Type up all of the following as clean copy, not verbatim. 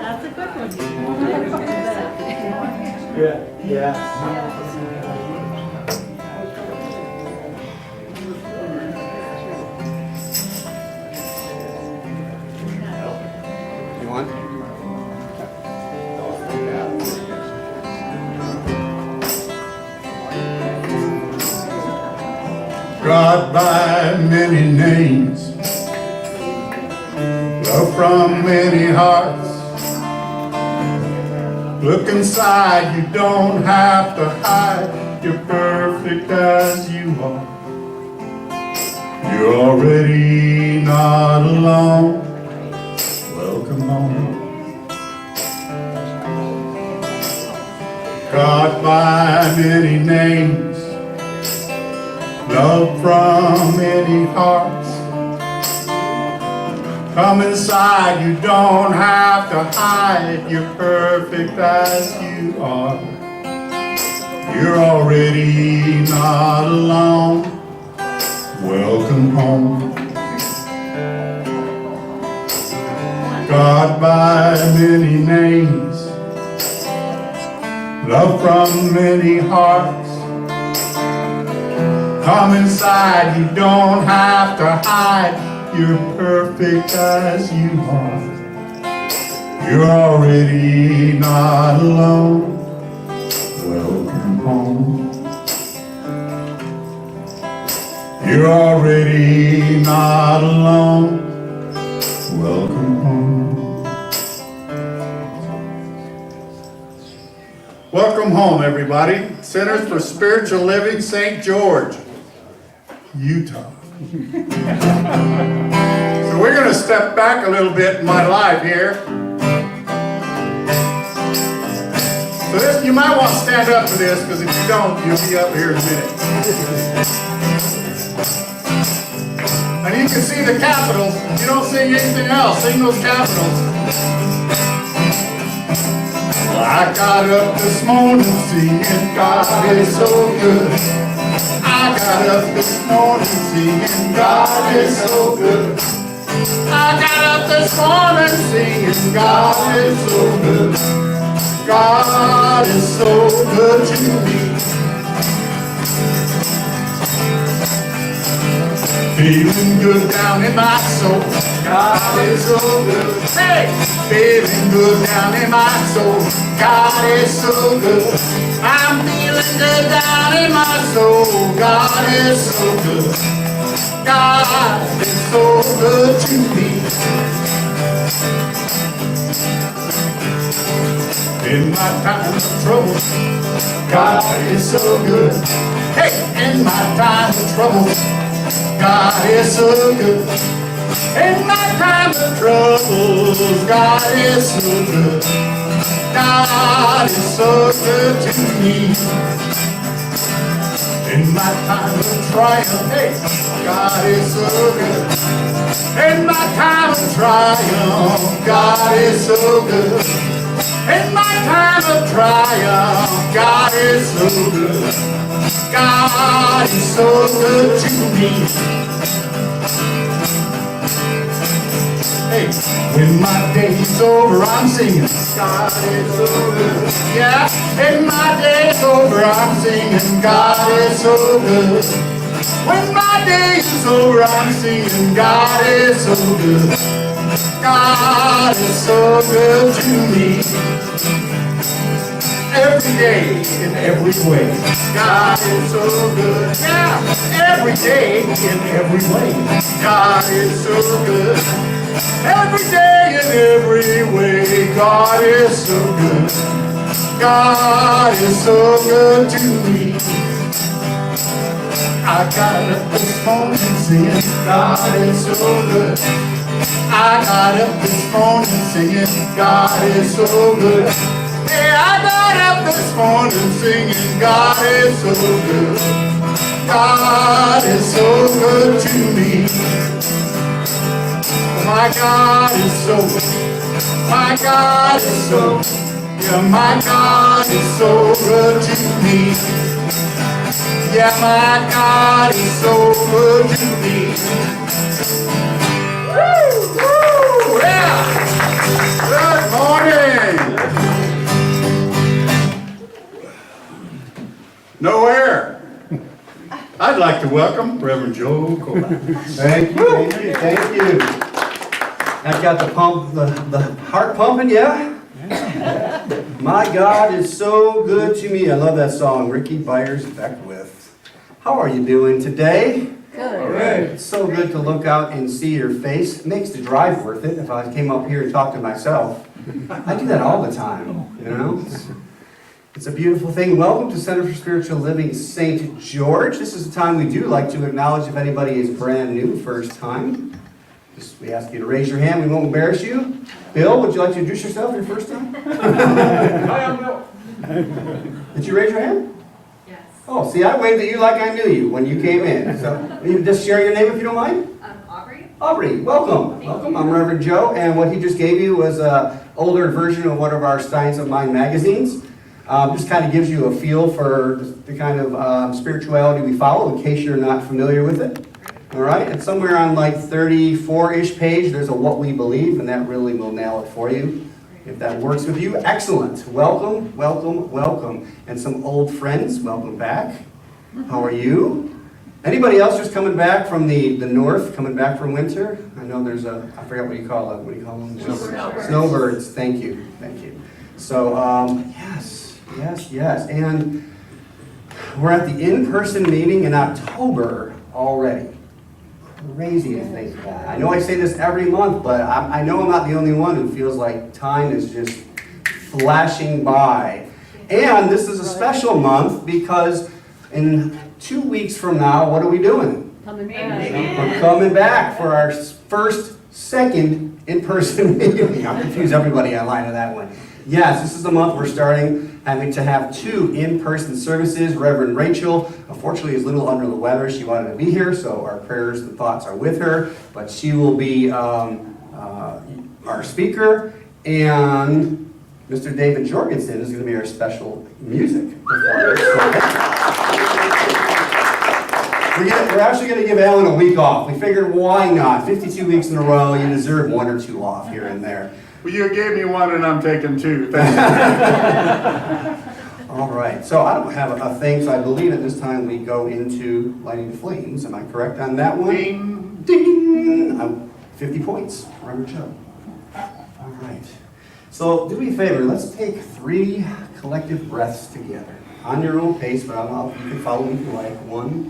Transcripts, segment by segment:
That's a good one. Yeah. You want? God by many names, love from many hearts. Look inside, you don't have to hide. You're perfect as you are. You're already not alone. Welcome home. God by many names, love from many hearts. Come inside, you don't have to hide. You're perfect as you are. You're already not alone. Welcome home. God by many names, love from many hearts. Come inside, you don't have to hide. You're perfect as you are. You're already not alone. Welcome home. You're already not alone. Welcome home. Welcome home, everybody. Centers for Spiritual Living, St. George, Utah. So we're going to step back a little bit in my life here. So this, you might want to stand up for this, because if you don't, you'll be up here in a minute. And you can see the capitals. You don't sing anything else. Sing those capitals. Well, I got up this morning singing, God is so good. I got up this morning singing, God is so good. I got up this morning singing, God is so good. God is so good to me. Feeling good down in my soul. God is so good. Hey! Feeling good down in my soul. God is so good. I'm feeling good down in my soul. God is so good. God is so good to me. In my time of trouble, God is so good. Hey, in my time of trouble, God is so good. In my time of trouble, God is so good. God is so good to me. In my time of triumph, hey, God is so good. In my time of triumph, God is so good. In my time of triumph, God is so good. God is so good to me. Hey, when my day's over, I'm singing, God is so good. Yeah, when my day's over, I'm singing, God is so good. When my day's over, I'm singing, God is so good. God is so good to me. Every day, in every way, God is so good. Yeah, every day, in every way, God is so good. Every day, in every way, God is so good. God is so good to me. I got up this morning singing, God is so good. I got up this morning singing, God is so good. Hey, I got up this morning singing, God is so good. God is so good to me. My God is so good. My God is so good. Yeah, my God is so good to me. Yeah, my God is so good to me. Woo! Woo! Yeah! Good morning! I'd like to welcome Rev Joe Kovach. Thank you. That got the heart pumping, yeah? My God is so good to me. I love that song, Ricky Byers Beckwith. How are you doing today? Good. It's so good to look out and see your face. It makes the drive worth it. If I came up here and talked to myself, I do that all the time, you know? It's a beautiful thing. Welcome to Center for Spiritual Living St. George. This is the time we do like to acknowledge if anybody is brand new, first time. We ask you to raise your hand. We won't embarrass you. Bill, would you like to introduce yourself your first time? Hi, I'm Bill. Did you raise your hand? Yes. Oh, see, I waved at you like I knew you when you came in. So, will you just share your name if you don't mind? Aubrey. Aubrey, welcome. Welcome. I'm Rev Joe, and what he just gave you was an older version of one of our Science of Mind magazines. Just kind of gives you a feel for the kind of spirituality we follow, in case you're not familiar with it. All right, and somewhere on like 34-ish page, there's a what we believe, and that really will nail it for you. If that works with you, excellent. Welcome, welcome, welcome. And some old friends, welcome back. How are you? Anybody else just coming back from the north, coming back from winter? I know there's I forgot what you call them. What do you call them? Snowbirds. Snowbirds, thank you. So, yes. And we're at the in-person meeting in October already. Crazy to think that. I know I say this every month, but I know I'm not the only one who feels like time is just flashing by. And this is a special month because in 2 weeks from now, what are we doing? Coming back. We're coming back for our second in-person meeting. I'll confuse everybody online on that one. Yes, this is the month we're having to have 2 in-person services. Reverend Rachel, unfortunately, is a little under the weather. She wanted to be here, so our prayers and thoughts are with her. But she will be our speaker, and Mr. David Jorgensen is going to be our special music performer. We're actually going to give Alan a week off. We figured, why not? 52 weeks in a row, you deserve 1 or 2 off here and there. Well, you gave me 1 and I'm taking 2. Thank you. All right, so I don't have a thing, so I believe at this time we go into lighting the flames. Am I correct on that one? Ding. Ding! 50 points, Rev Joe. All right. So do me a favor, let's take 3 collective breaths together. On your own pace, but you can follow me if you like. 1,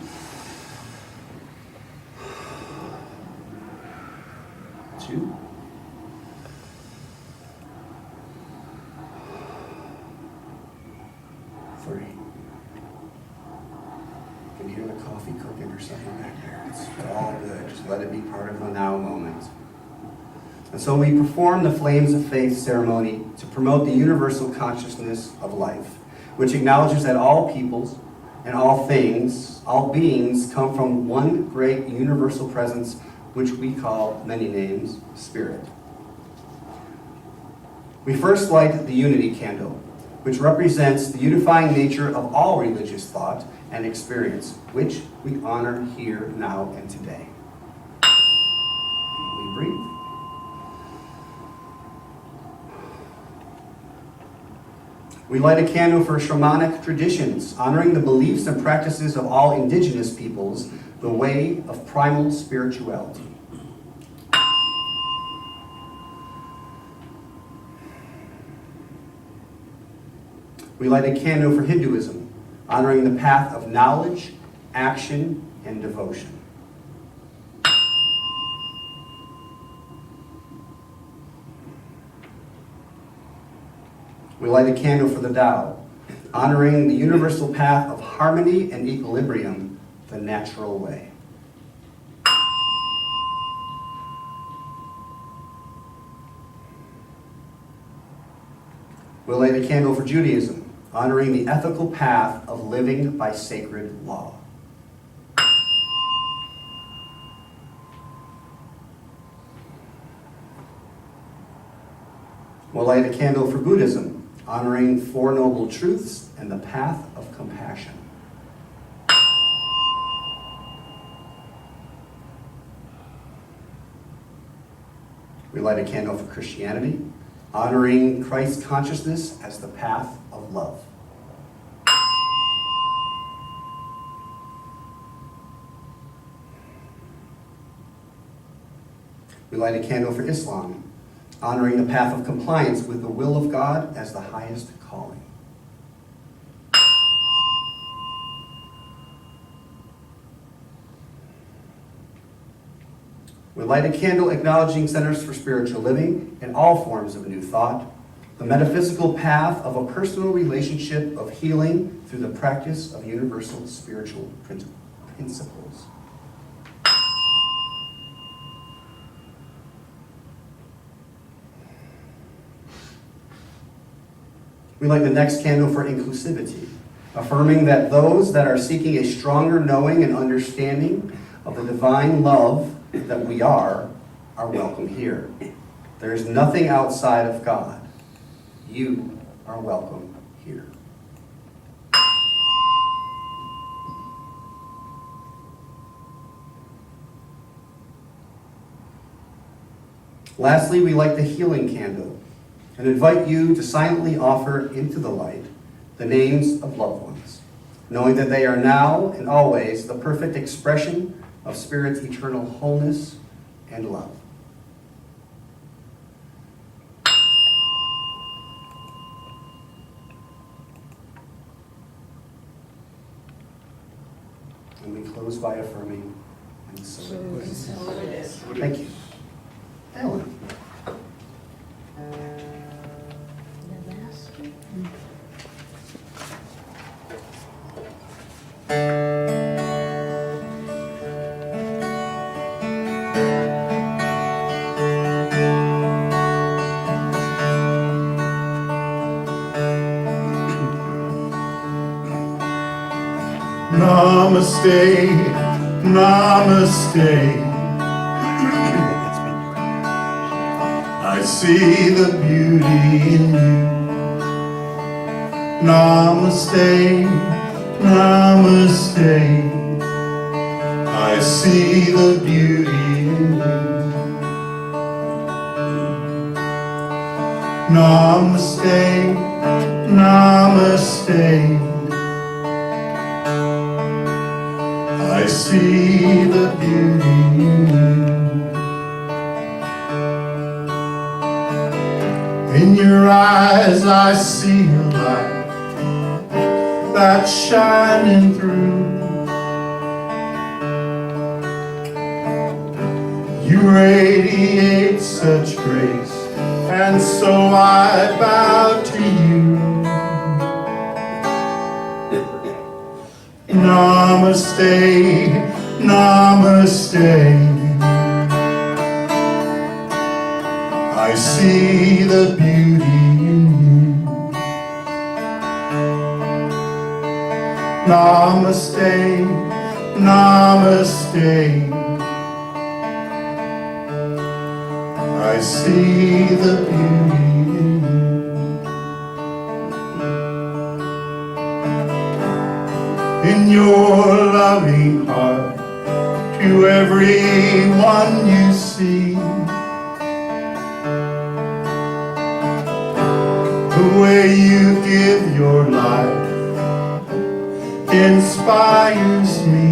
2, 3. You can hear the coffee cooking or something back there. It's all good. Just let it be part of the now moment. And so we perform the Flames of Faith ceremony to promote the universal consciousness of life, which acknowledges that all peoples and all things, all beings, come from one great universal presence, which we call many names, Spirit. We first light the unity candle, which represents the unifying nature of all religious thought and experience, which we honor here, now, and today. We breathe. We light a candle for shamanic traditions, honoring the beliefs and practices of all indigenous peoples, the way of primal spirituality. We light a candle for Hinduism, honoring the path of knowledge, action, and devotion. We light a candle for the Tao, honoring the universal path of harmony and equilibrium, the natural way. We light a candle for Judaism, honoring the ethical path of living by sacred law. We'll light a candle for Buddhism, honoring 4 noble truths and the path of compassion. We light a candle for Christianity, honoring Christ's consciousness as the path of love. We light a candle for Islam, honoring the path of compliance with the will of God as the highest calling. We light a candle acknowledging Centers for Spiritual Living and all forms of New Thought, the metaphysical path of a personal relationship of healing through the practice of universal spiritual principles. We light the next candle for inclusivity, affirming that those that are seeking a stronger knowing and understanding of the divine love that we are welcome here. There is nothing outside of God. You are welcome here. Lastly, we light the healing candle and invite you to silently offer into the light the names of loved ones, knowing that they are now and always the perfect expression of Spirit's eternal wholeness and love. And we close by affirming, and so it is. Thank you. Ellen. Namaste, namaste. I see the beauty in you. Namaste, namaste. I see the beauty in you. Namaste, namaste. I see the beauty in you. In your eyes I see a light that's shining through. You radiate such grace, and so I bow to you. Namaste, namaste. I see the beauty in you. Namaste, namaste. I see the beauty in you. In your loving heart, to everyone you see, the way you give your life inspires me.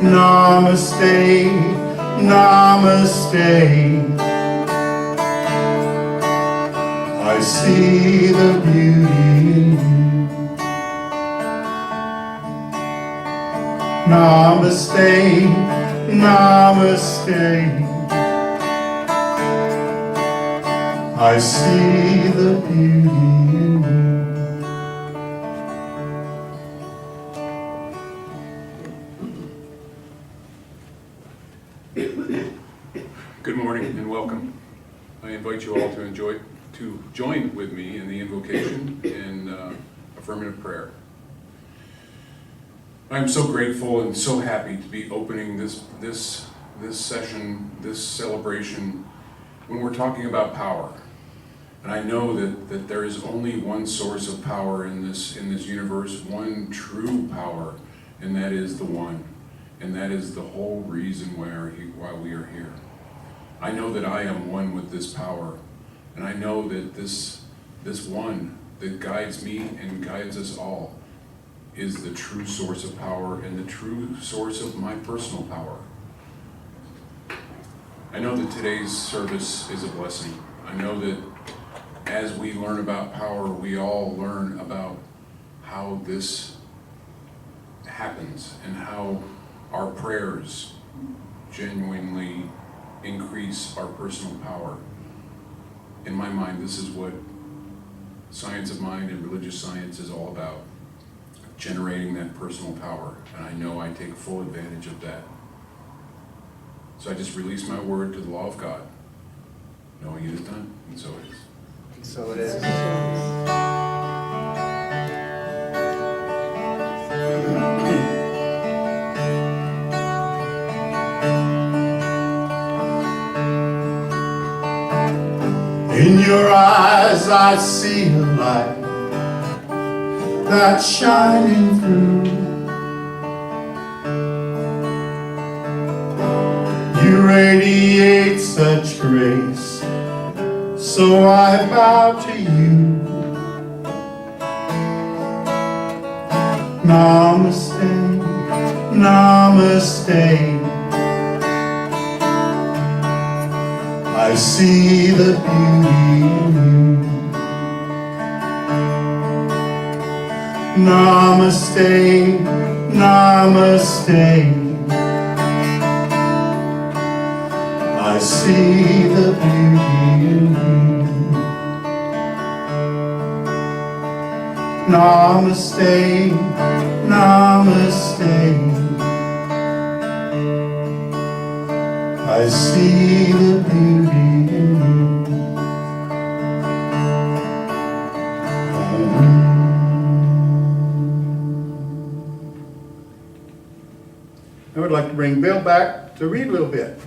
Namaste, namaste. I see the beauty in you. Namaste, namaste. I see the beauty in you. Good morning and welcome. I invite you all to join with me in the invocation and affirmative prayer. I am so grateful and so happy to be opening this session, this celebration, when we're talking about power. And I know that there is only one source of power in this universe, one true power, and that is the one. And that is the whole reason why we are here. I know that I am one with this power, and I know that this one that guides me and guides us all is the true source of power and the true source of my personal power. I know that today's service is a blessing. I know that as we learn about power, we all learn about how this happens and how our prayers genuinely increase our personal power. In my mind, this is what science of mind and religious science is all about, generating that personal power, and I know I take full advantage of that. So I just release my word to the law of God, knowing it is done, and so it is. So it is. In your eyes I see a light that's shining through. You radiate such grace, so I bow to you. Namaste, namaste. I see the beauty in you. Namaste, namaste. I see the beauty in you. Namaste, namaste. I see the beauty in you. I would like to bring Bill back to read a little bit.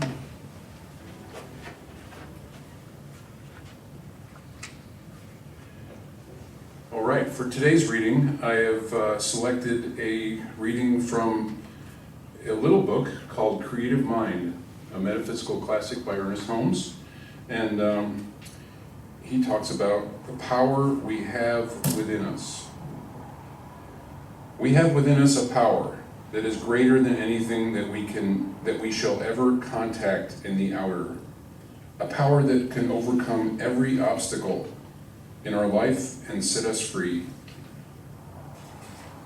All right, for today's reading, I have selected a reading from a little book called Creative Mind, a metaphysical classic by Ernest Holmes. And he talks about the power we have within us. We have within us a power that is greater than anything that we shall ever contact in the outer. A power that can overcome every obstacle in our life and set us free,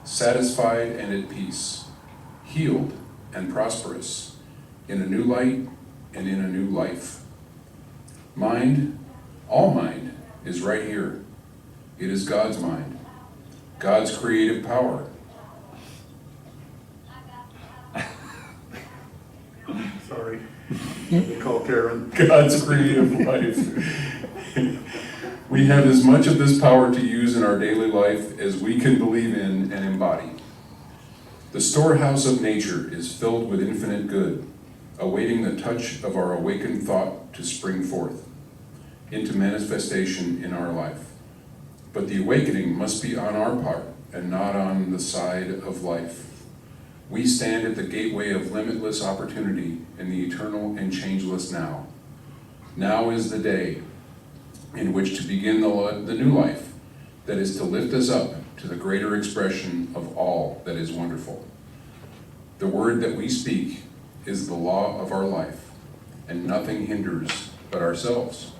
satisfied and at peace, healed and prosperous, in a new light and in a new life. Mind, all mind, is right here. It is God's mind, God's creative power. Sorry, we call Karen. God's creative life. We have as much of this power to use in our daily life as we can believe in and embody. The storehouse of nature is filled with infinite good, awaiting the touch of our awakened thought to spring forth into manifestation in our life. But the awakening must be on our part and not on the side of life. We stand at the gateway of limitless opportunity in the eternal and changeless now. Now is the day in which to begin the new life that is to lift us up to the greater expression of all that is wonderful. The word that we speak is the law of our life, and nothing hinders but ourselves.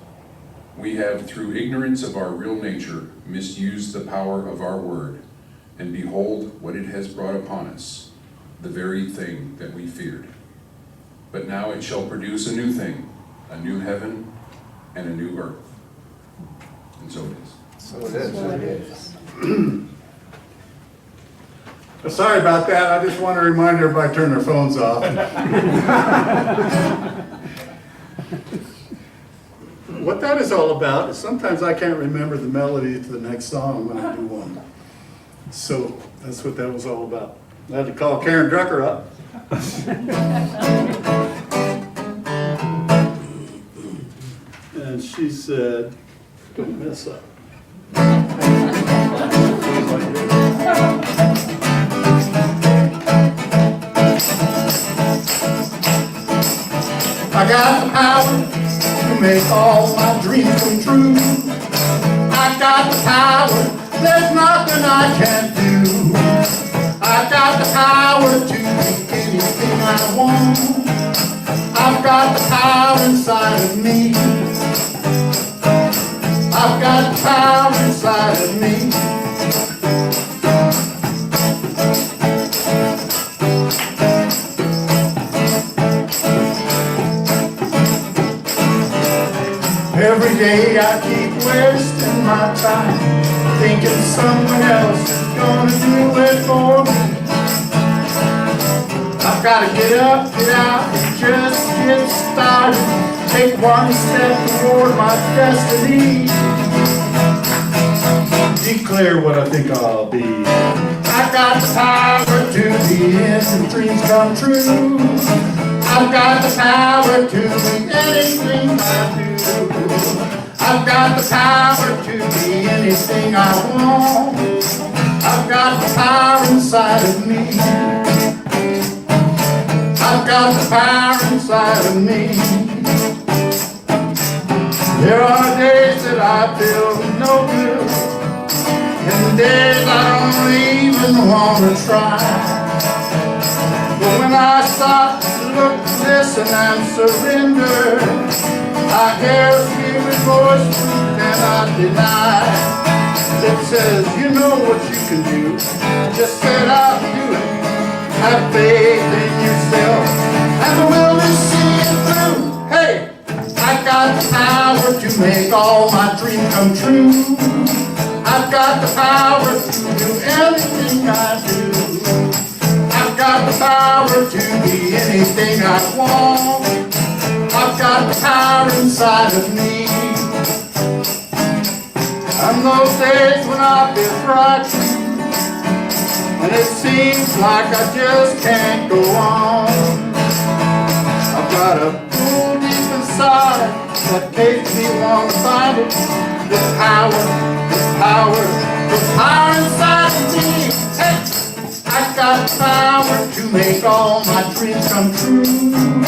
We have, through ignorance of our real nature, misused the power of our word, and behold what it has brought upon us, the very thing that we feared. But now it shall produce a new thing, a new heaven and a new earth. And so it is. So it is. So it is. Sorry about that, I just want to remind everybody to turn their phones off. What that is all about is sometimes I can't remember the melody to the next song when I do one. So that's what that was all about. I had to call Karen Drucker up. And she said, don't mess up. I got the power to make all my dreams come true. I got the power, there's nothing I can't do. I got the power to be anything I want. I've got the power inside of me. I've got the power inside of me. Every day I keep wasting my time, thinking someone else is gonna do it for me. I've gotta get up, get out, and just get started. Take one step toward my destiny. Declare what I think I'll be. I got the power to the end and dreams come true. I've got the power to be anything I do. I've got the power to be anything I want. I've got the power inside of me. I've got the power inside of me. There are days that I feel no good, and days I don't even want to try. But when I stop to look, listen, and surrender, I hear a spirit voice and I deny. It says, you know what you can do, just set out and do it. Have faith in yourself and the will to see it through. Hey, I got the power to make all my dreams come true. I've got the power to do anything I do. I've got the power to be anything I want. I've got the power inside of me. And those days when I feel frightened and it seems like I just can't go on, I've got a pull deep inside that makes me want to find it. The power inside of me. Hey, I've got the power to make all my dreams come true.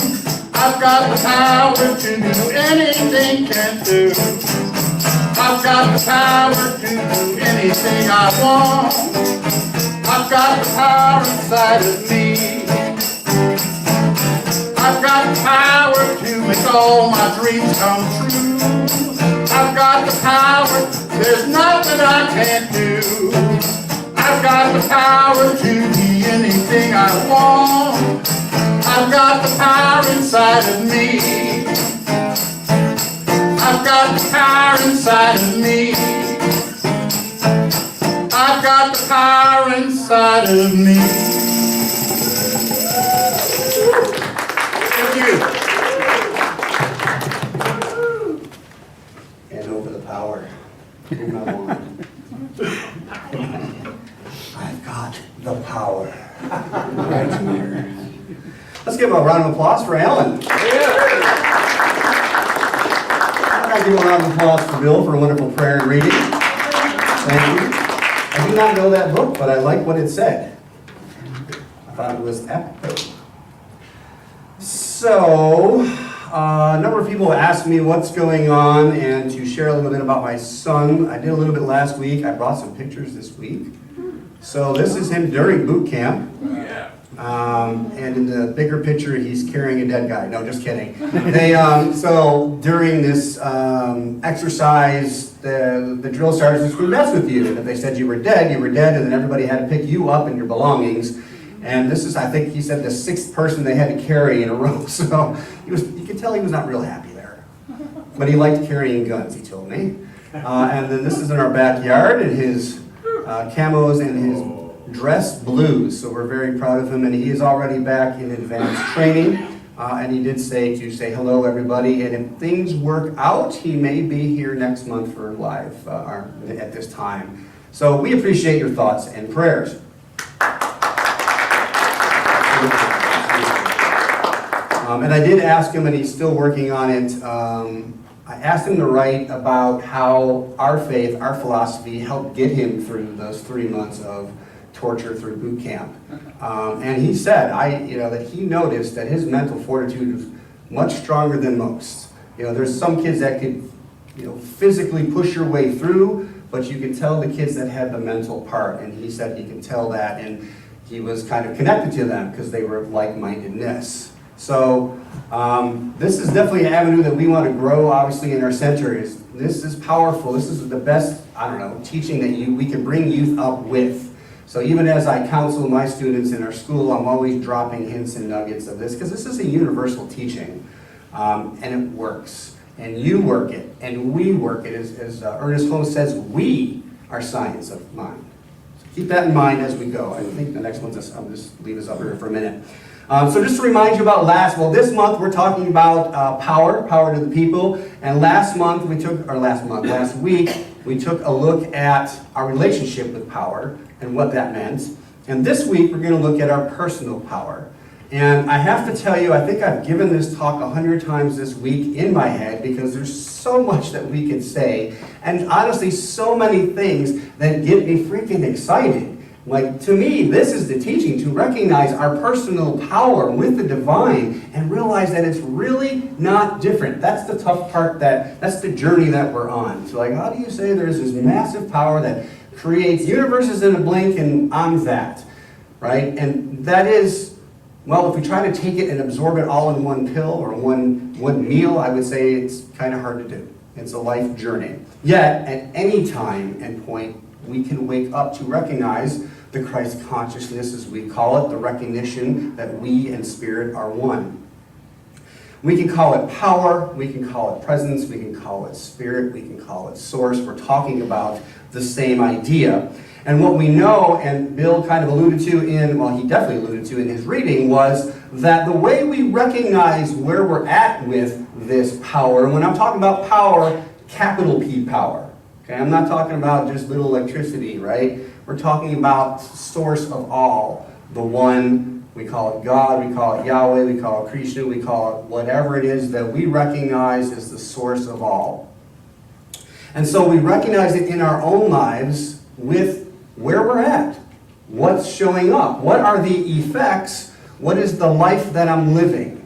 I've got the power to do anything can do. I've got the power to do anything I want. I've got the power inside of me. I've got the power to make all my dreams come true. I've got the power, there's nothing I can't do. I've got the power to be anything I want. I've got the power inside of me. I've got the power inside of me. I've got the power inside of me. Thank you. And over the power. Whom I want. I've got the power. Right here. Let's give a round of applause for Alan. I'm going to give a round of applause for Bill for a wonderful prayer and reading. Thank you. I do not know that book, but I like what it said. I thought it was epic. So, a number of people asked me what's going on and to share a little bit about my son. I did a little bit last week. I brought some pictures this week. So this is him during boot camp. Yeah. And in the bigger picture, he's carrying a dead guy. No, just kidding. So during this exercise, the drill sergeants would mess with you. And if they said you were dead, and then everybody had to pick you up and your belongings. And this is, I think he said, the 6th person they had to carry in a row. So you could tell he was not real happy there. But he liked carrying guns, he told me. And then this is in our backyard, and his camos and his dress blues, so we're very proud of him, and he is already back in advanced training, and he did say to say hello everybody, and if things work out, he may be here next month for live at this time. So we appreciate your thoughts and prayers. And I did ask him, and he's still working on it, I asked him to write about how our faith, our philosophy helped get him through those 3 months of torture through boot camp. And he said, that he noticed that his mental fortitude was much stronger than most. There's some kids that could, physically push your way through, but you can tell the kids that had the mental part, and he said he can tell that. And, he was kind of connected to them because they were like-mindedness. So this is definitely an avenue that we want to grow, obviously, in our center. This is powerful. This is the best, teaching that we can bring youth up with. So even as I counsel my students in our school, I'm always dropping hints and nuggets of this, because this is a universal teaching, and it works. And you work it, and we work it. As Ernest Holmes says, we are science of mind. So keep that in mind as we go. I think the next one's, I'll just leave this up here for a minute. So just to remind you about this month we're talking about power to the people. And last week, we took a look at our relationship with power and what that meant. And this week, we're going to look at our personal power. And I have to tell you, I think I've given this talk 100 times this week in my head, because there's so much that we could say. And honestly, so many things that get me freaking excited. Like, to me, this is the teaching, to recognize our personal power with the divine and realize that it's really not different. That's the tough part, that's the journey that we're on. So, how do you say there's this massive power that creates universes in a blink, and I'm that, right? And that is, well, if we try to take it and absorb it all in one pill or one meal, I would say it's kind of hard to do. It's a life journey. Yet, at any time and point, we can wake up to recognize the Christ consciousness, as we call it, the recognition that we and Spirit are one. We can call it power, we can call it presence, we can call it Spirit, we can call it source. We're talking about the same idea. And what we know, and Bill kind of alluded to he definitely alluded to in his reading, was that the way we recognize where we're at with this power, and when I'm talking about power, capital P power. Okay, I'm not talking about just little electricity, right? We're talking about source of all, the one. We call it God, we call it Yahweh, we call it Krishna, we call it whatever it is that we recognize as the source of all. And so we recognize it in our own lives with where we're at, what's showing up, what are the effects, what is the life that I'm living.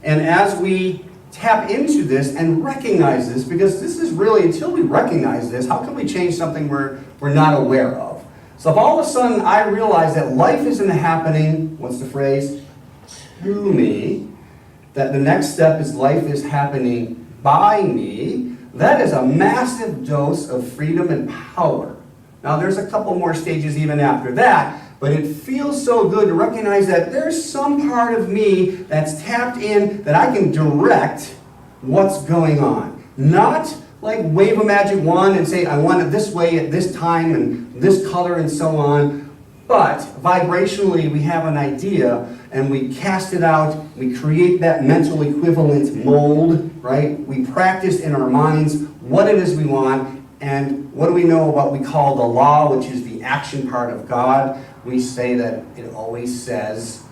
And as we tap into this and recognize this, because this is really, until we recognize this, how can we change something we're not aware of? So if all of a sudden I realize that life isn't happening, what's the phrase? To me, that the next step is life is happening by me, that is a massive dose of freedom and power. Now there's a couple more stages even after that, but it feels so good to recognize that there's some part of me that's tapped in, that I can direct what's going on. Not like wave a magic wand and say, I want it this way at this time and this color and so on. But vibrationally, we have an idea and we cast it out. We create that mental equivalent mold, right? We practice in our minds what it is we want. And what do we know about what we call the law, which is the action part of God? We say that it always says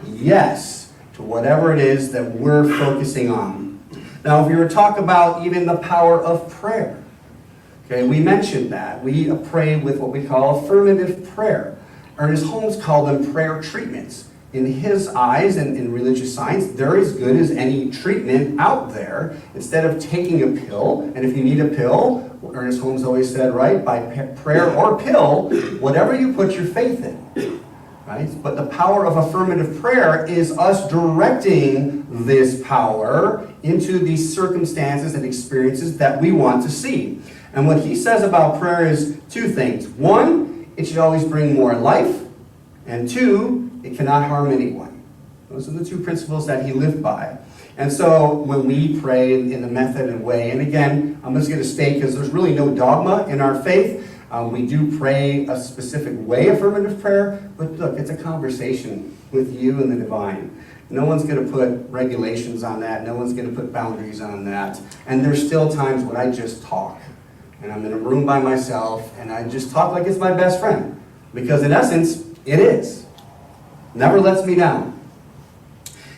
yes to whatever it is that we're focusing on. Now, if you were to talk about even the power of prayer, okay, we mentioned that. We pray with what we call affirmative prayer. Ernest Holmes called them prayer treatments. In his eyes and in religious science, they're as good as any treatment out there. Instead of taking a pill, and if you need a pill, Ernest Holmes always said, right, by prayer or pill, whatever you put your faith in. Right? But the power of affirmative prayer is us directing this power into these circumstances and experiences that we want to see. And what he says about prayer is two things. One, it should always bring more life. And two, it cannot harm anyone. Those are the two principles that he lived by. And so when we pray in the method and way, and again, I'm just going to state, because there's really no dogma in our faith, we do pray a specific way, affirmative prayer, but look, it's a conversation with you and the divine. No one's going to put regulations on that. No one's going to put boundaries on that. And there's still times when I just talk. And I'm in a room by myself, and I just talk like it's my best friend. Because in essence, it is. Never lets me down.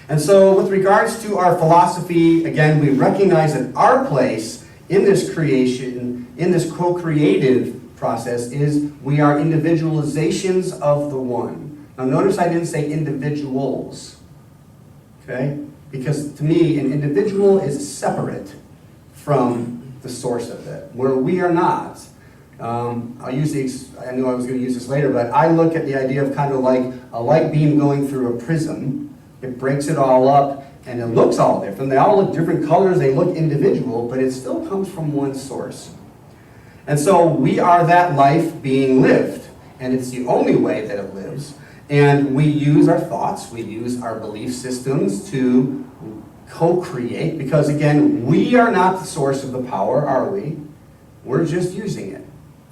And so with regards to our philosophy, again, we recognize that our place in this creation, in this co-creative process, is we are individualizations of the one. Now notice I didn't say individuals. Okay? Because to me, an individual is separate from the source of it, where we are not. I knew I was going to use this later, but I look at the idea of kind of like a light beam going through a prism. It breaks it all up, and it looks all different. They all look different colors, they look individual, but it still comes from one source. And so we are that life being lived, and it's the only way that it lives. And we use our thoughts, we use our belief systems to co-create, because again, we are not the source of the power, are we? We're just using it.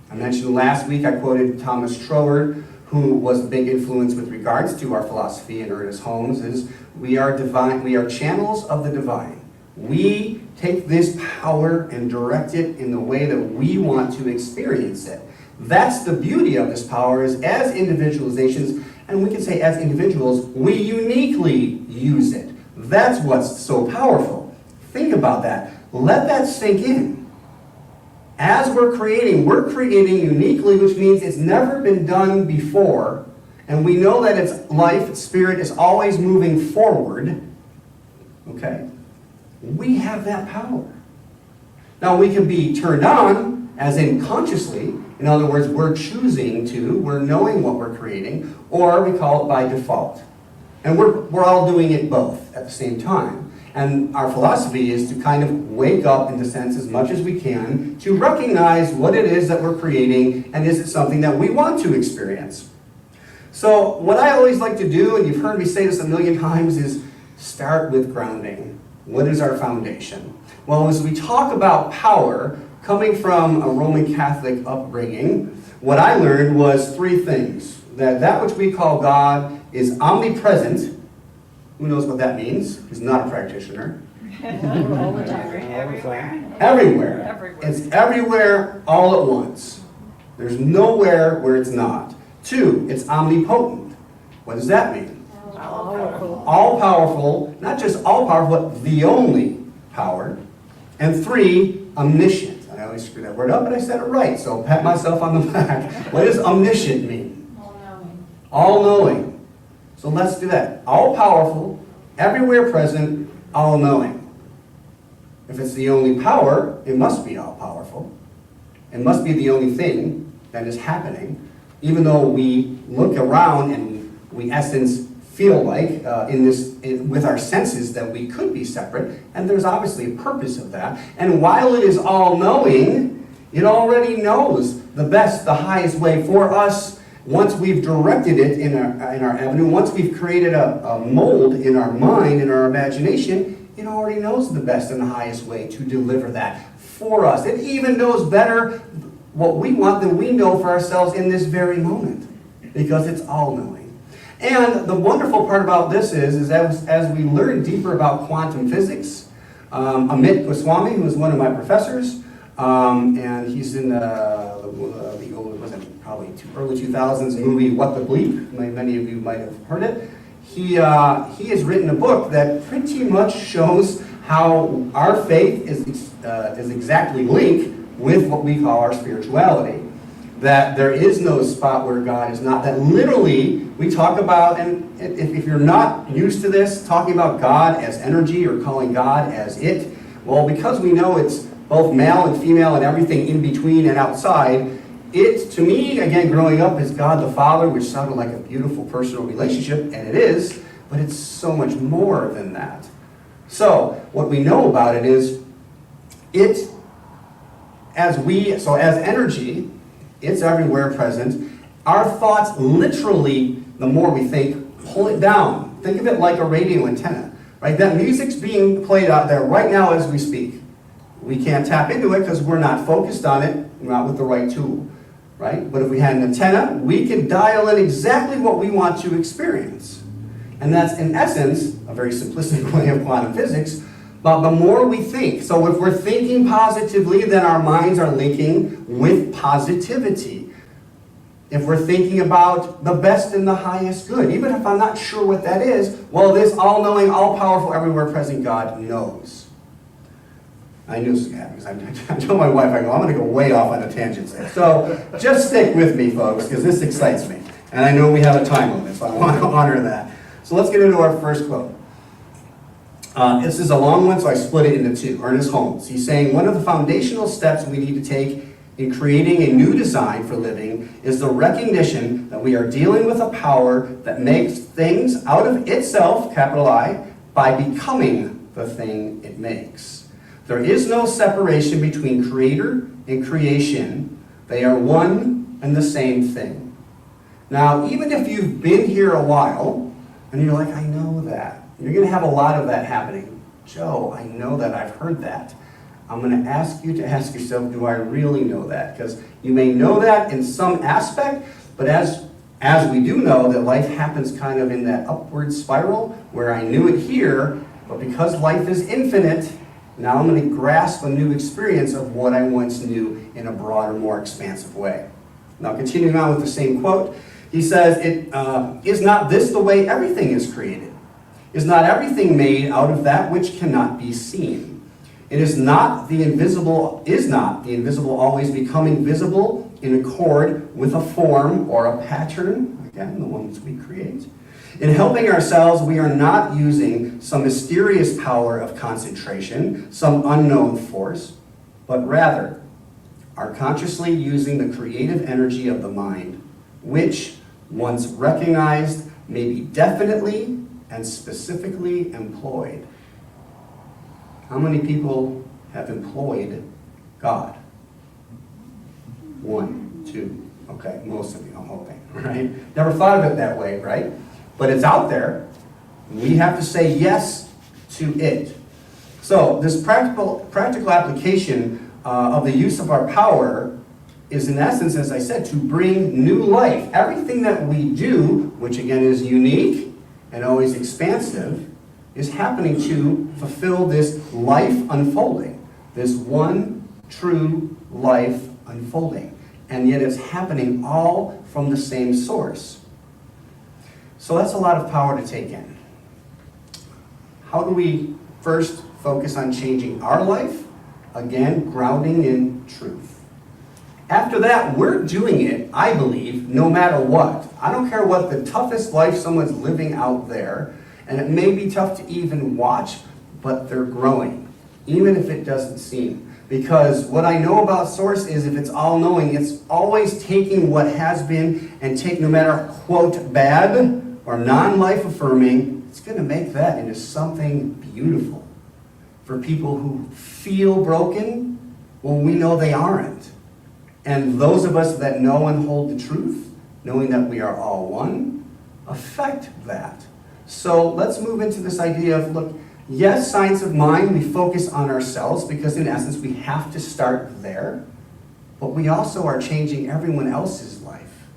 I mentioned last week, I quoted Thomas Troward, who was a big influence with regards to our philosophy in Ernest Holmes, is we are divine, we are channels of the divine. We take this power and direct it in the way that we want to experience it. That's the beauty of this power, is as individualizations, and we can say as individuals, we uniquely use it. That's what's so powerful. Think about that. Let that sink in. As we're creating uniquely, which means it's never been done before, and we know that its life, its spirit is always moving forward, okay? We have that power. Now we can be turned on, as in consciously, in other words, we're choosing to, we're knowing what we're creating, or we call it by default. And we're all doing it both at the same time. And our philosophy is to kind of wake up, in a sense, as much as we can, to recognize what it is that we're creating, and is it something that we want to experience. So what I always like to do, and you've heard me say this a million times, is start with grounding. What is our foundation? Well, as we talk about power, coming from a Roman Catholic upbringing, what I learned was three things. That which we call God is omnipresent. Who knows what that means? Who's not a practitioner? Everywhere. Everywhere. It's everywhere all at once. There's nowhere where it's not. 2, it's omnipotent. What does that mean? All powerful, not just all powerful, but the only power. And 3, omniscient. I always screw that word up, but I said it right, so pat myself on the back. What does omniscient mean? All-knowing. All-knowing. So let's do that. All-powerful, everywhere present, all-knowing. If it's the only power, it must be all-powerful. It must be the only thing that is happening, even though we look around and we, in essence, feel like with our senses that we could be separate, and there's obviously a purpose of that. And while it is all-knowing, it already knows the best, the highest way for us. Once we've directed it in our avenue, once we've created a mold in our mind, in our imagination, it already knows the best and the highest way to deliver that for us. It even knows better what we want than we know for ourselves in this very moment, because it's all-knowing. And the wonderful part about this is as we learn deeper about quantum physics, Amit Goswami, who is one of my professors, and he's in the old, probably early 2000s movie What the Bleep. Many of you might have heard it. He has written a book that pretty much shows how our faith is exactly linked with what we call our spirituality. That there is no spot where God is not. That literally we talk about, and if you're not used to this, talking about God as energy or calling God as it, well, because we know it's both male and female and everything in between and outside, it, to me, again, growing up, is God the Father, which sounded like a beautiful personal relationship, and it is, but it's so much more than that. So, what we know about it is, as energy, it's everywhere present. Our thoughts, literally, the more we think, pull it down. Think of it like a radio antenna, right? That music's being played out there right now as we speak. We can't tap into it because we're not focused on it, we're not with the right tool, right? But if we had an antenna, we can dial in exactly what we want to experience. And that's, in essence, a very simplistic way of quantum physics, but the more we think, so if we're thinking positively, then our minds are linking with positivity. If we're thinking about the best and the highest good, even if I'm not sure what that is, well, this all-knowing, all-powerful, everywhere present God knows. I knew this was going to happen, because I told my wife, I'm going to go way off on a tangent there. So just stick with me, folks, because this excites me. And I know we have a time limit, so I want to honor that. So let's get into our first quote. This is a long one, so I split it into two. Ernest Holmes. He's saying one of the foundational steps we need to take in creating a new design for living is the recognition that we are dealing with a power that makes things out of itself, capital I, by becoming the thing it makes. There is no separation between creator and creation. They are one and the same thing. Now, even if you've been here a while, and you're like, I know that, you're going to have a lot of that happening. Joe, I know that, I've heard that. I'm going to ask you to ask yourself, do I really know that? Because you may know that in some aspect, but as we do know that life happens kind of in that upward spiral, where I knew it here, but because life is infinite, now I'm going to grasp a new experience of what I once knew in a broader, more expansive way. Now, continuing on with the same quote, he says, is not this the way everything is created? Is not everything made out of that which cannot be seen? Is not the invisible always becoming visible in accord with a form or a pattern? Again, the ones we create. In helping ourselves, we are not using some mysterious power of concentration, some unknown force, but rather are consciously using the creative energy of the mind, which, once recognized, may be definitely and specifically employed. How many people have employed God? 1, 2. Okay, most of you, I'm hoping, right? Never thought of it that way, right? But it's out there. We have to say yes to it. So this practical application of the use of our power is, in essence, as I said, to bring new life. Everything that we do, which again is unique and always expansive, is happening to fulfill this life unfolding, this one true life unfolding. And yet it's happening all from the same source. So that's a lot of power to take in. How do we first focus on changing our life? Again, grounding in truth. After that, we're doing it, I believe, no matter what. I don't care what the toughest life someone's living out there, and it may be tough to even watch, but they're growing, even if it doesn't seem. Because what I know about Source is if it's all-knowing, it's always taking what has been and no matter, quote, bad or non-life affirming, it's going to make that into something beautiful. For people who feel broken, well, we know they aren't. And those of us that know and hold the truth, knowing that we are all one, affect that. So let's move into this idea of, look, yes, science of mind, we focus on ourselves because in essence we have to start there, but we also are changing everyone else's life.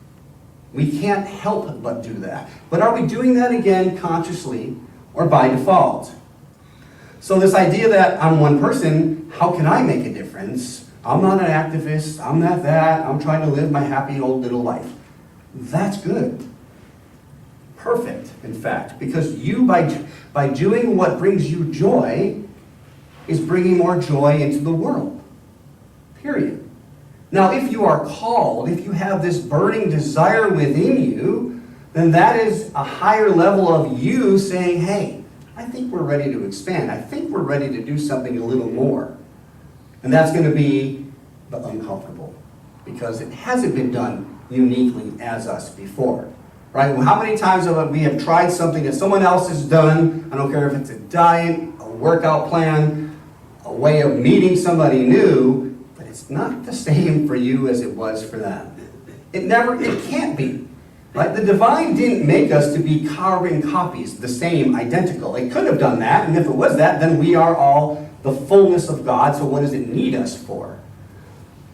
We can't help but do that. But are we doing that again consciously or by default? So this idea that I'm one person, how can I make a difference? I'm not an activist, I'm not that, I'm trying to live my happy old little life. That's good. Perfect, in fact, because you, by doing what brings you joy, is bringing more joy into the world. Period. Now, if you are called, if you have this burning desire within you, then that is a higher level of you saying, hey, I think we're ready to expand. I think we're ready to do something a little more. And that's going to be the uncomfortable, because it hasn't been done uniquely as us before. Right? Well, how many times have we tried something that someone else has done? I don't care if it's a diet, a workout plan, a way of meeting somebody new, but it's not the same for you as it was for them. It can't be. Right? The divine didn't make us to be carbon copies, the same, identical. It could have done that, and if it was that, then we are all the fullness of God, so what does it need us for?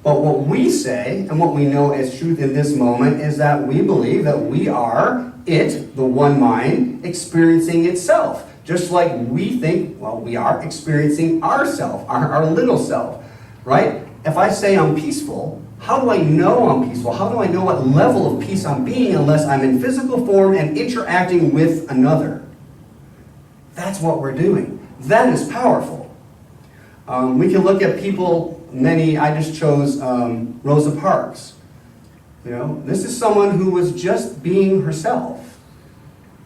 But what we say, and what we know as truth in this moment, is that we believe that we are it, the one mind, experiencing itself. Just like we think, well, we are experiencing ourself, our little self, right? If I say I'm peaceful, how do I know I'm peaceful? How do I know what level of peace I'm being unless I'm in physical form and interacting with another? That's what we're doing. That is powerful. We can look at people, I just chose Rosa Parks. You know, this is someone who was just being herself.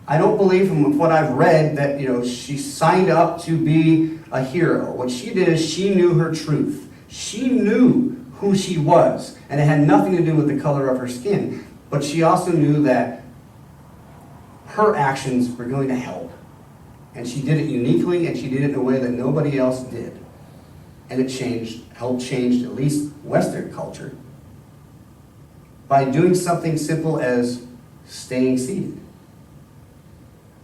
I don't believe from what I've read that, she signed up to be a hero. What she did is she knew her truth. She knew who she was. And it had nothing to do with the color of her skin. But she also knew that her actions were going to help. And she did it uniquely, and she did it in a way that nobody else did. And it helped change at least Western culture by doing something simple as staying seated.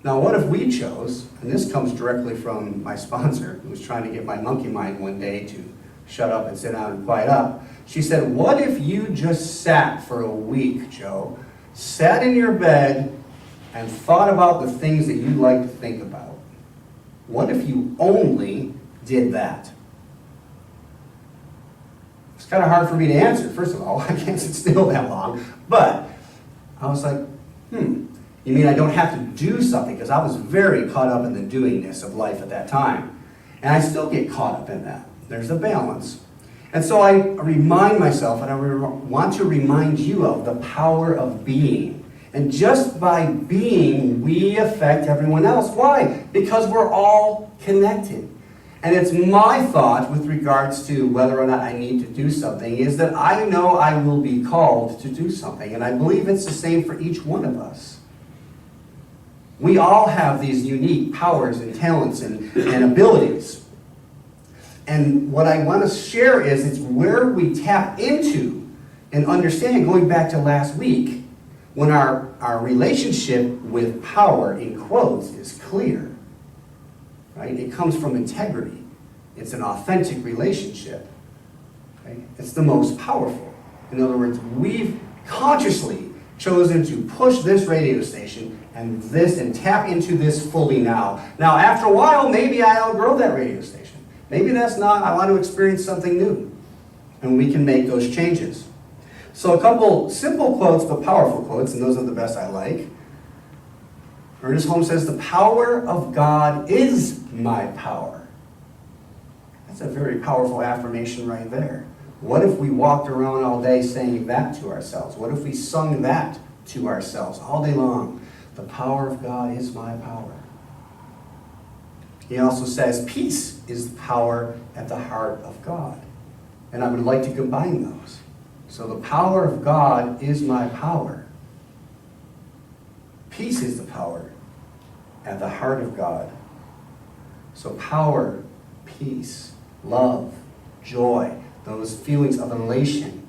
Now, what if we chose, and this comes directly from my sponsor, who was trying to get my monkey mind one day to shut up and sit down and quiet up. She said, what if you just sat for a week, Joe, sat in your bed and thought about the things that you'd like to think about? What if you only did that? It's kind of hard for me to answer. First of all, I can't sit still that long. But I was like, you mean I don't have to do something? Because I was very caught up in the doingness of life at that time. And I still get caught up in that. There's a balance. And so I remind myself, and I want to remind you of the power of being. And just by being, we affect everyone else. Why? Because we're all connected. And it's my thought with regards to whether or not I need to do something is that I know I will be called to do something. And I believe it's the same for each one of us. We all have these unique powers and talents and abilities. And what I want to share is it's where we tap into and understand, going back to last week, when our relationship with power, in quotes, is clear. Right? It comes from integrity. It's an authentic relationship. Okay? It's the most powerful. In other words, we've consciously chosen to push this radio station and tap into this fully now. Now, after a while, maybe I outgrow that radio station. Maybe that's not, I want to experience something new. And we can make those changes. So a couple simple quotes, but powerful quotes, and those are the best I like. Ernest Holmes says, the power of God is my power. That's a very powerful affirmation right there. What if we walked around all day saying that to ourselves? What if we sung that to ourselves all day long? The power of God is my power. He also says, peace is the power at the heart of God. And I would like to combine those. So the power of God is my power. Peace is the power at the heart of God. So power, peace, love, joy, those feelings of elation,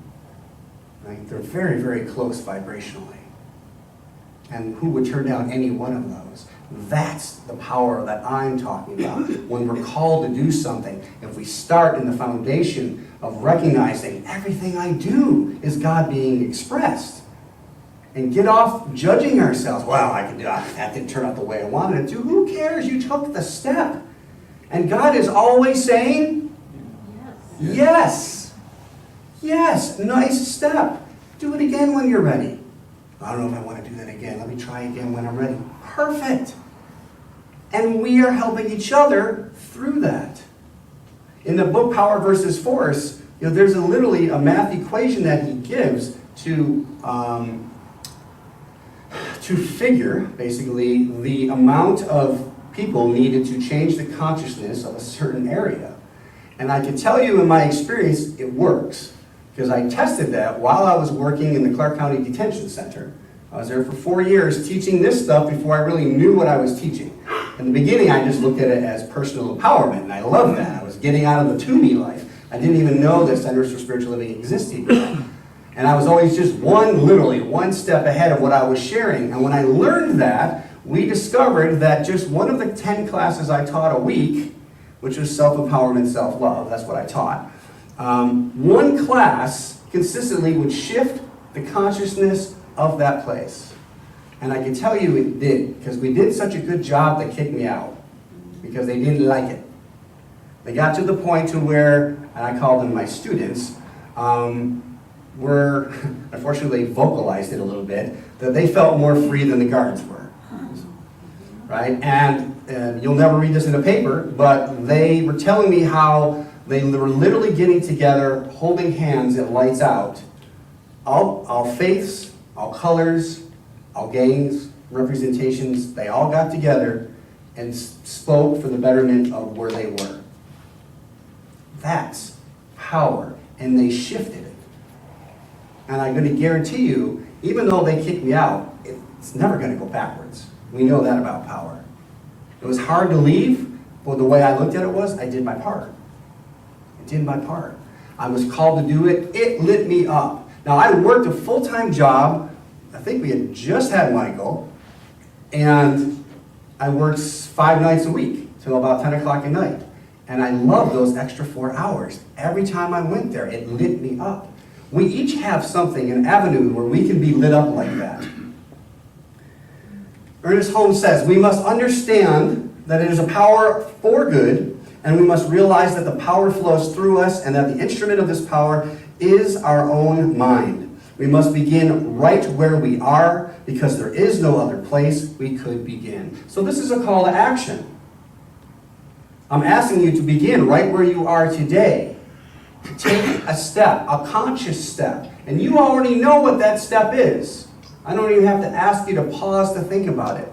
right? They're very, very close vibrationally. And who would turn down any one of those? That's the power that I'm talking about. When we're called to do something, if we start in the foundation of recognizing everything I do is God being expressed, and get off judging ourselves. Well, I can do that didn't turn out the way I wanted it to. Who cares? You took the step. And God is always saying, yes. Yes, nice step. Do it again when you're ready. I don't know if I want to do that again. Let me try again when I'm ready. Perfect. And we are helping each other through that. In the book Power versus Force, there's literally a math equation that he gives to figure, basically, the amount of people needed to change the consciousness of a certain area. And I can tell you in my experience, it works. Because I tested that while I was working in the Clark County Detention Center. I was there for 4 years teaching this stuff before I really knew what I was teaching. In the beginning, I just looked at it as personal empowerment, and I loved that. I was getting out of the to-me life. I didn't even know that Centers for Spiritual Living existed. And I was always just literally one step ahead of what I was sharing. And when I learned that, we discovered that just one of the 10 classes I taught a week, which was self-empowerment, self-love, that's what I taught, one class consistently would shift the consciousness of that place. And I can tell you it did, because we did such a good job they kicked me out, because they didn't like it. They got to the point to where, and I call them my students, were, unfortunately, vocalized it a little bit, that they felt more free than the guards were. Right? And you'll never read this in a paper, but they were telling me how they were literally getting together, holding hands at lights out. All faiths, all colors, all gangs, representations, they all got together and spoke for the betterment of where they were. That's power. and they shifted it. And I'm going to guarantee you, even though they kicked me out, it's never going to go backwards. We know that about power. It was hard to leave, but the way I looked at it was, I did my part. I did my part. I was called to do it. It lit me up. Now, I worked a full-time job. I think we had just had Michael, and I worked 5 nights a week till about 10 o'clock at night. And I loved those extra 4 hours. Every time I went there, it lit me up. We each have something, an avenue where we can be lit up like that. Ernest Holmes says, we must understand that it is a power for good, and we must realize that the power flows through us and that the instrument of this power is our own mind. We must begin right where we are because there is no other place we could begin. So this is a call to action. I'm asking you to begin right where you are today. Take a step, a conscious step. And you already know what that step is. I don't even have to ask you to pause to think about it.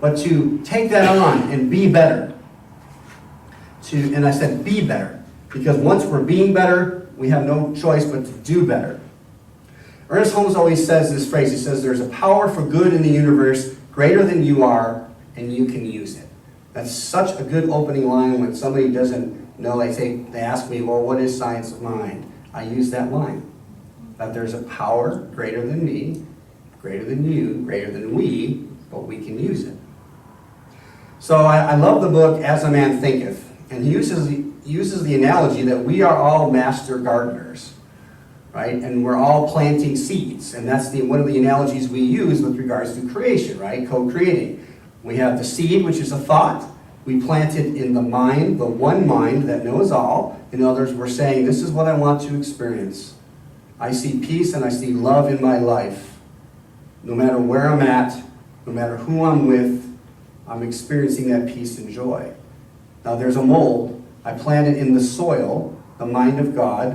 But to take that on and be better. And I said be better. Because once we're being better, we have no choice but to do better. Ernest Holmes always says this phrase. He says, there's a power for good in the universe greater than you are, and you can use it. That's such a good opening line when somebody doesn't know. They ask me, well, what is science of mind? I use that line. That there's a power greater than me, greater than you, greater than we, but we can use it. So I love the book, As a Man Thinketh. And he uses the analogy that we are all master gardeners, right? And we're all planting seeds. And that's one of the analogies we use with regards to creation, right? Co-creating. We have the seed, which is a thought. We plant it in the mind, the one mind that knows all. In others, we're saying, this is what I want to experience. I see peace and I see love in my life. No matter where I'm at, no matter who I'm with, I'm experiencing that peace and joy. Now there's a mold. I plant it in the soil, the mind of God,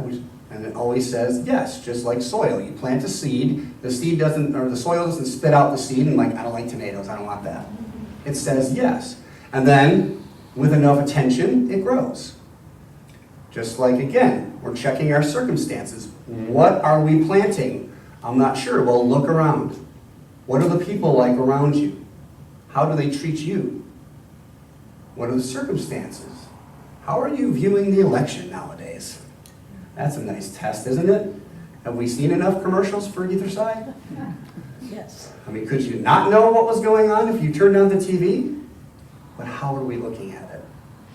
and it always says yes, just like soil. You plant a seed, the soil doesn't spit out the seed and like, I don't like tomatoes, I don't want that. It says yes. And then, with enough attention, it grows. Just like, again, we're checking our circumstances. What are we planting? I'm not sure. Well, look around. What are the people like around you? How do they treat you? What are the circumstances? How are you viewing the election nowadays? That's a nice test, isn't it? Have we seen enough commercials for either side? Yes. I mean, could you not know what was going on if you turned on the TV? But how are we looking at it?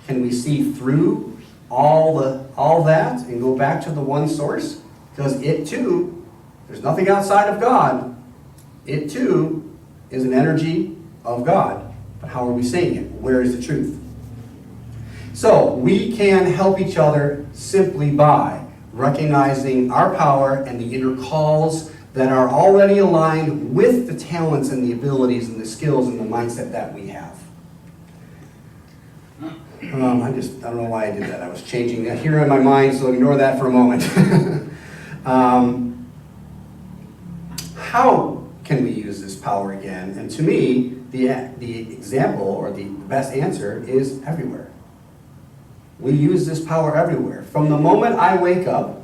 Can we see through all that and go back to the one source? Because it too, there's nothing outside of God. It too is an energy of God. But how are we saying it? Where is the truth? So we can help each other simply by recognizing our power and the inner calls that are already aligned with the talents and the abilities and the skills and the mindset that we have. I don't know why I did that. I was changing that here in my mind, so ignore that for a moment. How can we use this power again? And to me, the example or the best answer is everywhere. We use this power everywhere. From the moment I wake up,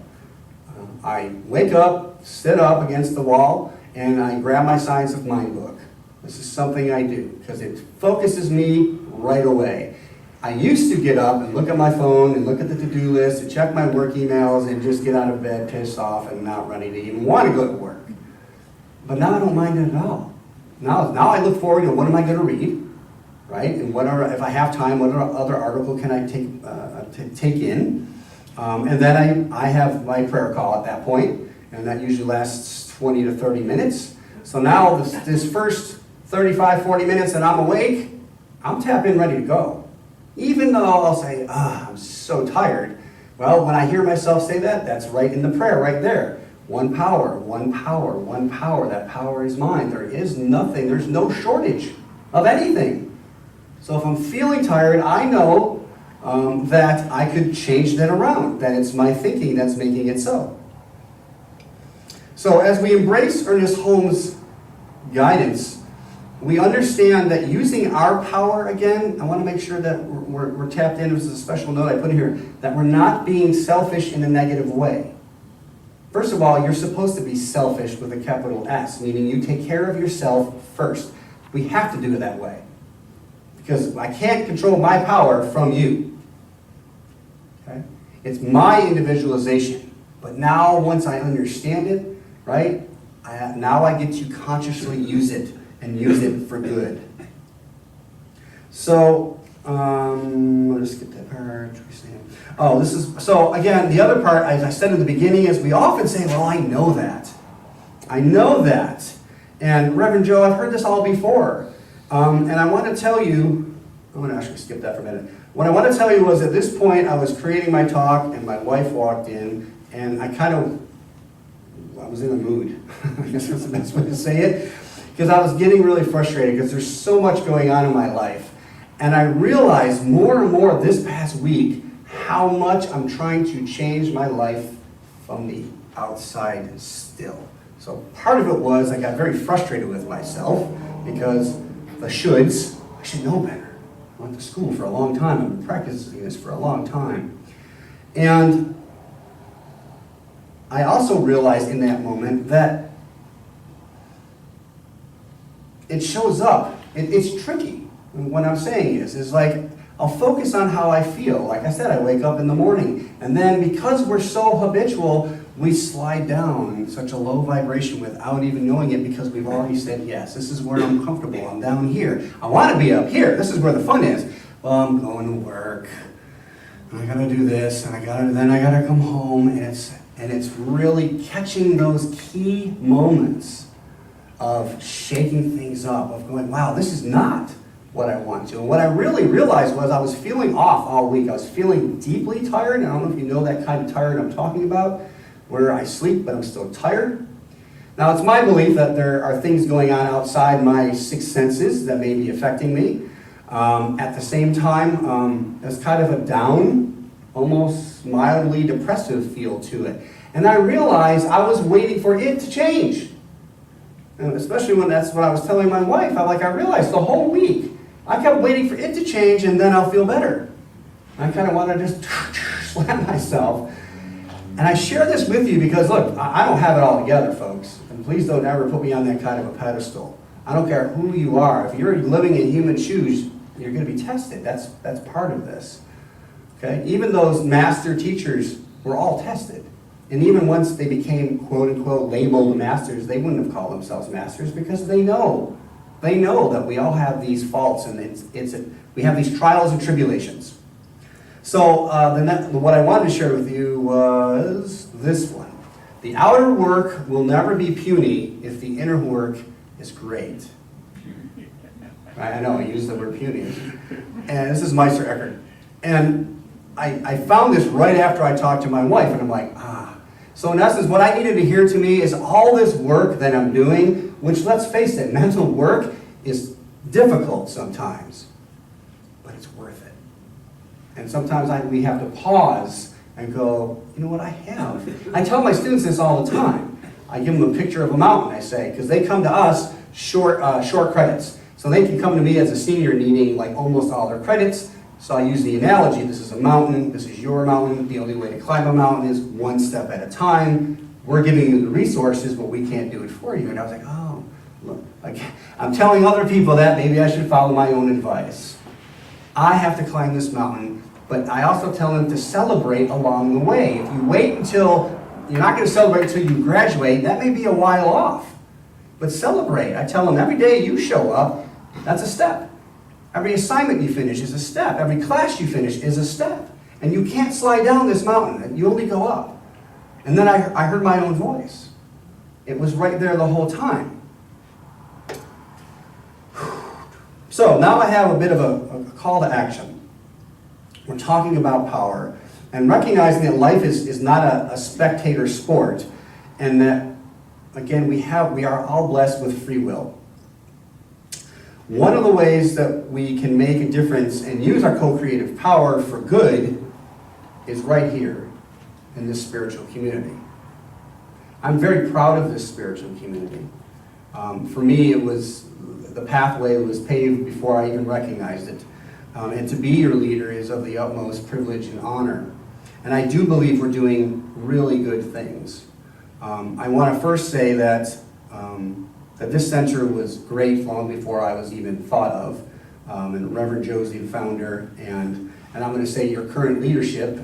sit up against the wall, and I grab my Science of Mind book. This is something I do because it focuses me right away. I used to get up and look at my phone and look at the to-do list and check my work emails and just get out of bed pissed off and not ready to even want to go to work. But now I don't mind it at all. Now I look forward to what am I going to read, right? And if I have time, what other article can I take in? And then I have my prayer call at that point, and that usually lasts 20 to 30 minutes. So now this first 35, 40 minutes that I'm awake, I'm tapped in, ready to go. Even though I'll say, I'm so tired. Well, when I hear myself say that, that's right in the prayer, right there. One power, one power, one power. That power is mine. There is nothing, there's no shortage of anything. So if I'm feeling tired, I know that I could change that around, that it's my thinking that's making it so. So as we embrace Ernest Holmes' guidance, we understand that using our power again, I want to make sure that we're tapped in. This is a special note I put in here, that we're not being selfish in a negative way. First of all, you're supposed to be selfish with a capital S, meaning you take care of yourself first. We have to do it that way. Because I can't control my power from you. Okay? It's my individualization. But now, once I understand it, right, now I get to consciously use it and use it for good. So, I'll just skip that part. Oh, this is, so again, the other part, as I said in the beginning, is we often say, well, I know that. I know that. And Reverend Joe, I've heard this all before. And I want to tell you, I'm going to actually skip that for a minute. What I want to tell you was at this point, I was creating my talk, and my wife walked in, and I was in a mood. I guess that's the best way to say it. Because I was getting really frustrated, because there's so much going on in my life. And I realized more and more this past week how much I'm trying to change my life from the outside still. So part of it was I got very frustrated with myself because the shoulds, I should know better. I went to school for a long time. I've been practicing this for a long time. And I also realized in that moment that it shows up. It's tricky. What I'm saying is like, I'll focus on how I feel. Like I said, I wake up in the morning, and then because we're so habitual, we slide down in such a low vibration without even knowing it because we've already said, yes, this is where I'm comfortable. I'm down here. I want to be up here. This is where the fun is. Well, I'm going to work. I gotta do this, and then I gotta come home, and it's really catching those key moments of shaking things up, of going, wow, this is not what I want to. And what I really realized was I was feeling off all week. I was feeling deeply tired. I don't know if you know that kind of tired I'm talking about, where I sleep, but I'm still tired. Now, it's my belief that there are things going on outside my six senses that may be affecting me. At the same time, there's kind of a down, almost mildly depressive feel to it. And I realized I was waiting for it to change. And especially when that's what I was telling my wife. I realized the whole week, I kept waiting for it to change and then I'll feel better. I kind of want to just slap myself. And I share this with you because, look, I don't have it all together, folks. And please don't ever put me on that kind of a pedestal. I don't care who you are. If you're living in human shoes, you're going to be tested. That's part of this. Okay? Even those master teachers were all tested. And even once they became, quote unquote, labeled masters, they wouldn't have called themselves masters because they know that we all have these faults and we have these trials and tribulations. So what I wanted to share with you was this one. The outer work will never be puny if the inner work is great. I know, I used the word puny. And this is Meister Eckhart. And I found this right after I talked to my wife, and I'm like, So in essence, what I needed to hear to me is all this work that I'm doing, which, let's face it, mental work is difficult sometimes, but it's worth it. And sometimes we have to pause and go, you know what, I have. I tell my students this all the time. I give them a picture of a mountain, I say, because they come to us short credits. So they can come to me as a senior needing like almost all their credits. So I use the analogy, this is a mountain, this is your mountain. The only way to climb a mountain is one step at a time. We're giving you the resources, but we can't do it for you. And I was like, oh, look, I'm telling other people that maybe I should follow my own advice. I have to climb this mountain, but I also tell them to celebrate along the way. If you wait until, you're not going to celebrate until you graduate, that may be a while off. But celebrate. I tell them every day you show up, that's a step. Every assignment you finish is a step. Every class you finish is a step. And you can't slide down this mountain. You only go up. And then I heard my own voice. It was right there the whole time. So now I have a bit of a call to action. We're talking about power and recognizing that life is not a spectator sport, and that, again, we are all blessed with free will. One of the ways that we can make a difference and use our co-creative power for good is right here in this spiritual community. I'm very proud of this spiritual community. For me, the pathway was paved before I even recognized it. And to be your leader is of the utmost privilege and honor. And I do believe we're doing really good things. I want to first say that, that this center was great long before I was even thought of. And Rev Joe's the founder, and I'm going to say your current leadership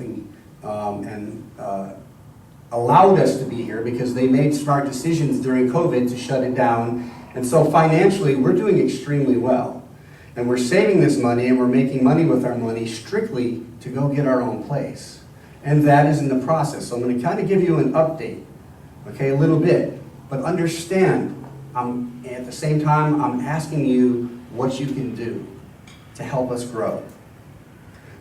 allowed us to be here because they made smart decisions during COVID to shut it down. And so financially, we're doing extremely well. And we're saving this money and we're making money with our money strictly to go get our own place. And that is in the process. So I'm going to kind of give you an update, okay, a little bit. But understand, at the same time, I'm asking you what you can do to help us grow.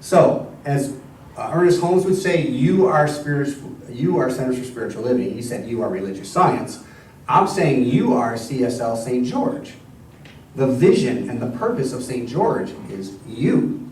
So, as Ernest Holmes would say, you are Centers for Spiritual Living. He said you are religious science. I'm saying you are CSL St. George. The vision and the purpose of St. George is you.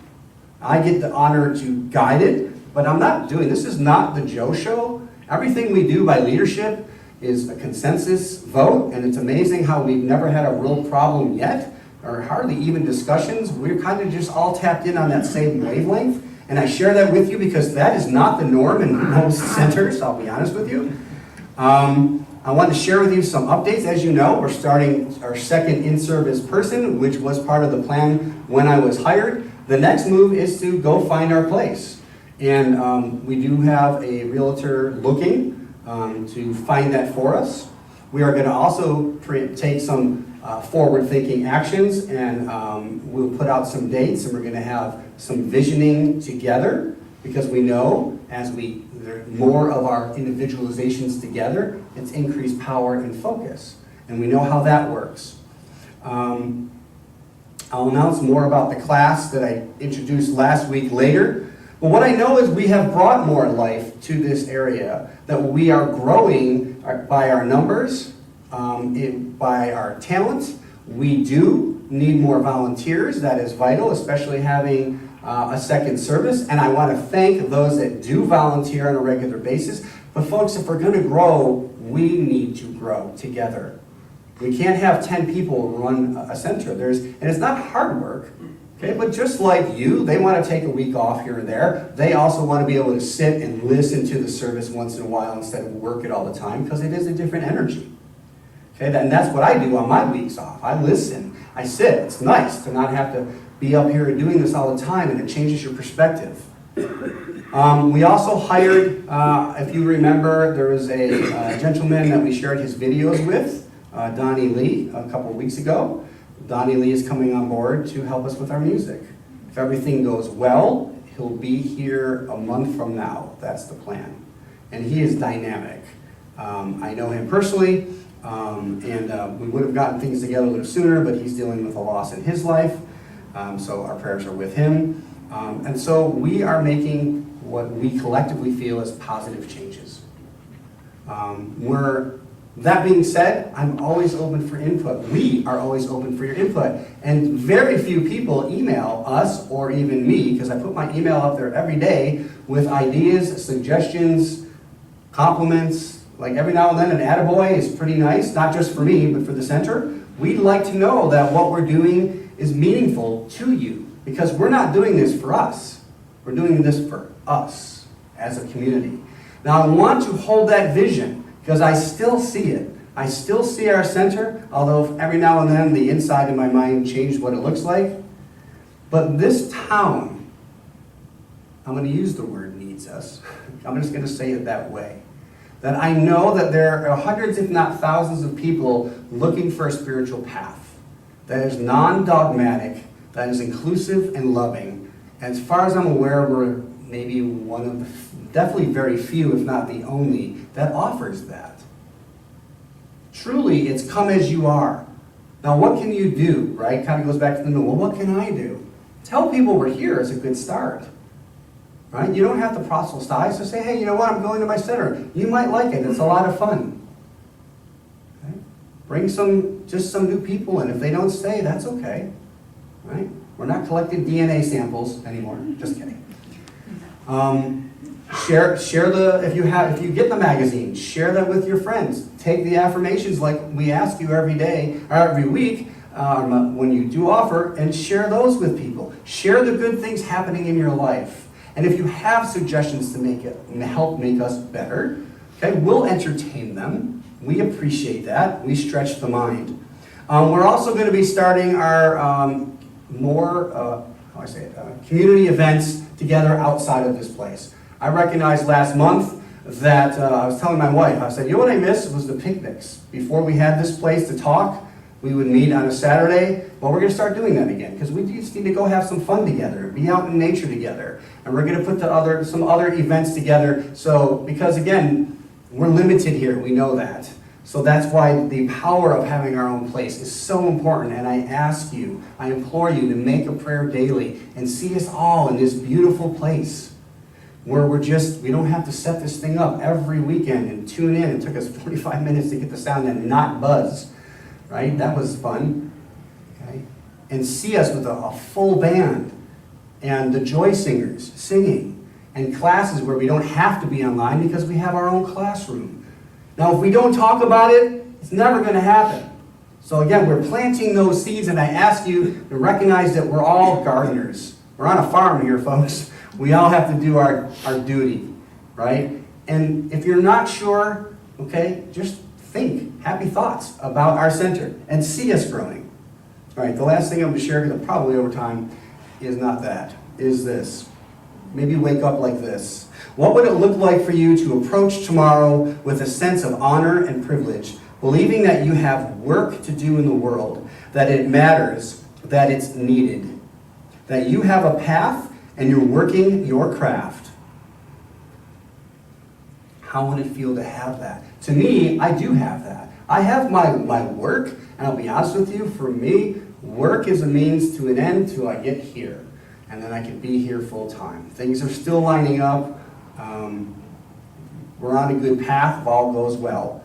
I get the honor to guide it, but I'm not doing, this is not the Joe show. Everything we do by leadership is a consensus vote, and it's amazing how we've never had a real problem yet, or hardly even discussions. We're kind of just all tapped in on that same wavelength, and I share that with you because that is not the norm in most centers, I'll be honest with you. I want to share with you some updates. As you know, we're starting our second in-service person, which was part of the plan when I was hired. The next move is to go find our place. And we do have a realtor looking to find that for us. We are going to also take some forward-thinking actions, and we'll put out some dates, and we're going to have some visioning together, because we know as more of our individualizations together, it's increased power and focus, and we know how that works. I'll announce more about the class that I introduced last week later. But what I know is we have brought more life to this area, that we are growing by our numbers, by our talent. We do need more volunteers. That is vital, especially having a second service. And I want to thank those that do volunteer on a regular basis. But folks, if we're going to grow, we need to grow together. We can't have 10 people run a center. And it's not hard work. Okay, but just like you, they want to take a week off here and there. They also want to be able to sit and listen to the service once in a while instead of work it all the time, because it is a different energy. Okay, and that's what I do on my weeks off. I listen, I sit. It's nice to not have to be up here doing this all the time, and it changes your perspective. We also hired, if you remember, there was a gentleman that we shared his videos with, Donnie Lee, a couple of weeks ago. Donnie Lee is coming on board to help us with our music. If everything goes well, he'll be here a month from now. That's the plan. And he is dynamic. I know him personally, and we would have gotten things together a little sooner, but he's dealing with a loss in his life, so our prayers are with him. And so we are making what we collectively feel as positive changes. That being said, I'm always open for input. We are always open for your input. And very few people email us, or even me, because I put my email up there every day with ideas, suggestions, compliments. Like every now and then an attaboy is pretty nice, not just for me, but for the center. We'd like to know that what we're doing is meaningful to you, because we're not doing this for us. We're doing this for us as a community. Now I want to hold that vision, because I still see it. I still see our center, although every now and then the inside of my mind changes what it looks like. But this town, I'm going to use the word needs us. I'm just going to say it that way. That I know that there are hundreds, if not thousands, of people looking for a spiritual path that is non-dogmatic, that is inclusive and loving. And as far as I'm aware, we're maybe one of the, definitely very few, if not the only, that offers that. Truly, it's come as you are. Now, what can you do, right? Kind of goes back to the no, well, what can I do? Tell people we're here is a good start, right? You don't have to proselytize, so say, hey, you know what, I'm going to my center. You might like it, it's a lot of fun. Okay? Bring just some new people in. If they don't stay, that's okay, right? We're not collecting DNA samples anymore, just kidding. Share if you get the magazine, share that with your friends. Take the affirmations like we ask you every day or every week when you do offer, and share those with people. Share the good things happening in your life. And if you have suggestions to help make us better, Okay, we'll entertain them. We appreciate that. We stretch the mind. We're also going to be starting our community events together outside of this place. I recognized last month that I was telling my wife, I said, you know what I missed was the picnics. Before we had this place to talk, we would meet on a Saturday. Well, we're going to start doing that again because we just need to go have some fun together, be out in nature together. And we're going to put some other events together. So, because again, we're limited here, we know that. So that's why the power of having our own place is so important. And I ask you, I implore you to make a prayer daily and see us all in this beautiful place where we don't have to set this thing up every weekend and tune in. It took us 45 minutes to get the sound and not buzz, right? That was fun, okay? And see us with a full band and the joy singers singing and classes where we don't have to be online because we have our own classroom. Now, if we don't talk about it, it's never going to happen. So again, we're planting those seeds, and I ask you to recognize that we're all gardeners. We're on a farm here, folks. We all have to do our duty, right? And if you're not sure, okay, just think happy thoughts about our center and see us growing. All right, the last thing I'm going to share, because I'm probably over time, is not that, is this. Maybe wake up like this. What would it look like for you to approach tomorrow with a sense of honor and privilege, believing that you have work to do in the world, that it matters, that it's needed, that you have a path and you're working your craft? How would it feel to have that? To me, I do have that. I have my work, and I'll be honest with you, for me, work is a means to an end till I get here. And then I can be here full time. Things are still lining up. We're on a good path if all goes well.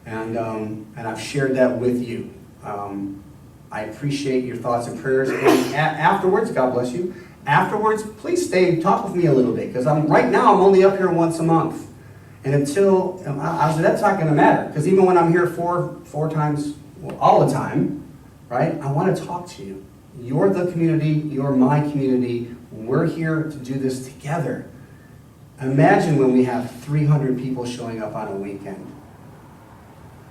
And I've shared that with you. I appreciate your thoughts and prayers. And afterwards, God bless you. Afterwards, please stay and talk with me a little bit, because right now I'm only up here once a month. And until, that's not going to matter, because even when I'm here four times, well, all the time, right, I want to talk to you. You're the community, you're my community, we're here to do this together. Imagine when we have 300 people showing up on a weekend.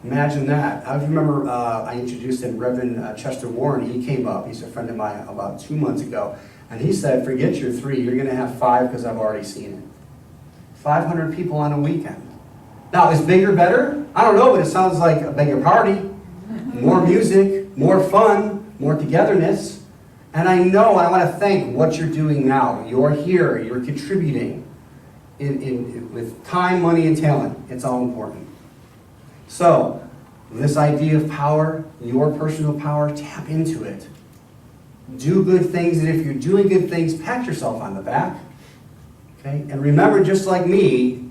Imagine that. I remember I introduced him, Reverend Chester Warren. He came up, he's a friend of mine, about 2 months ago. And he said, forget your 3, you're going to have 5 because I've already seen it. 500 people on a weekend. Now, is bigger better? I don't know, but it sounds like a bigger party. More music, more fun, more togetherness. And I know, and I want to thank what you're doing now. You're here, you're contributing with time, money, and talent. It's all important. So, this idea of power, your personal power, tap into it. Do good things, and if you're doing good things, pat yourself on the back. Okay? And remember, just like me,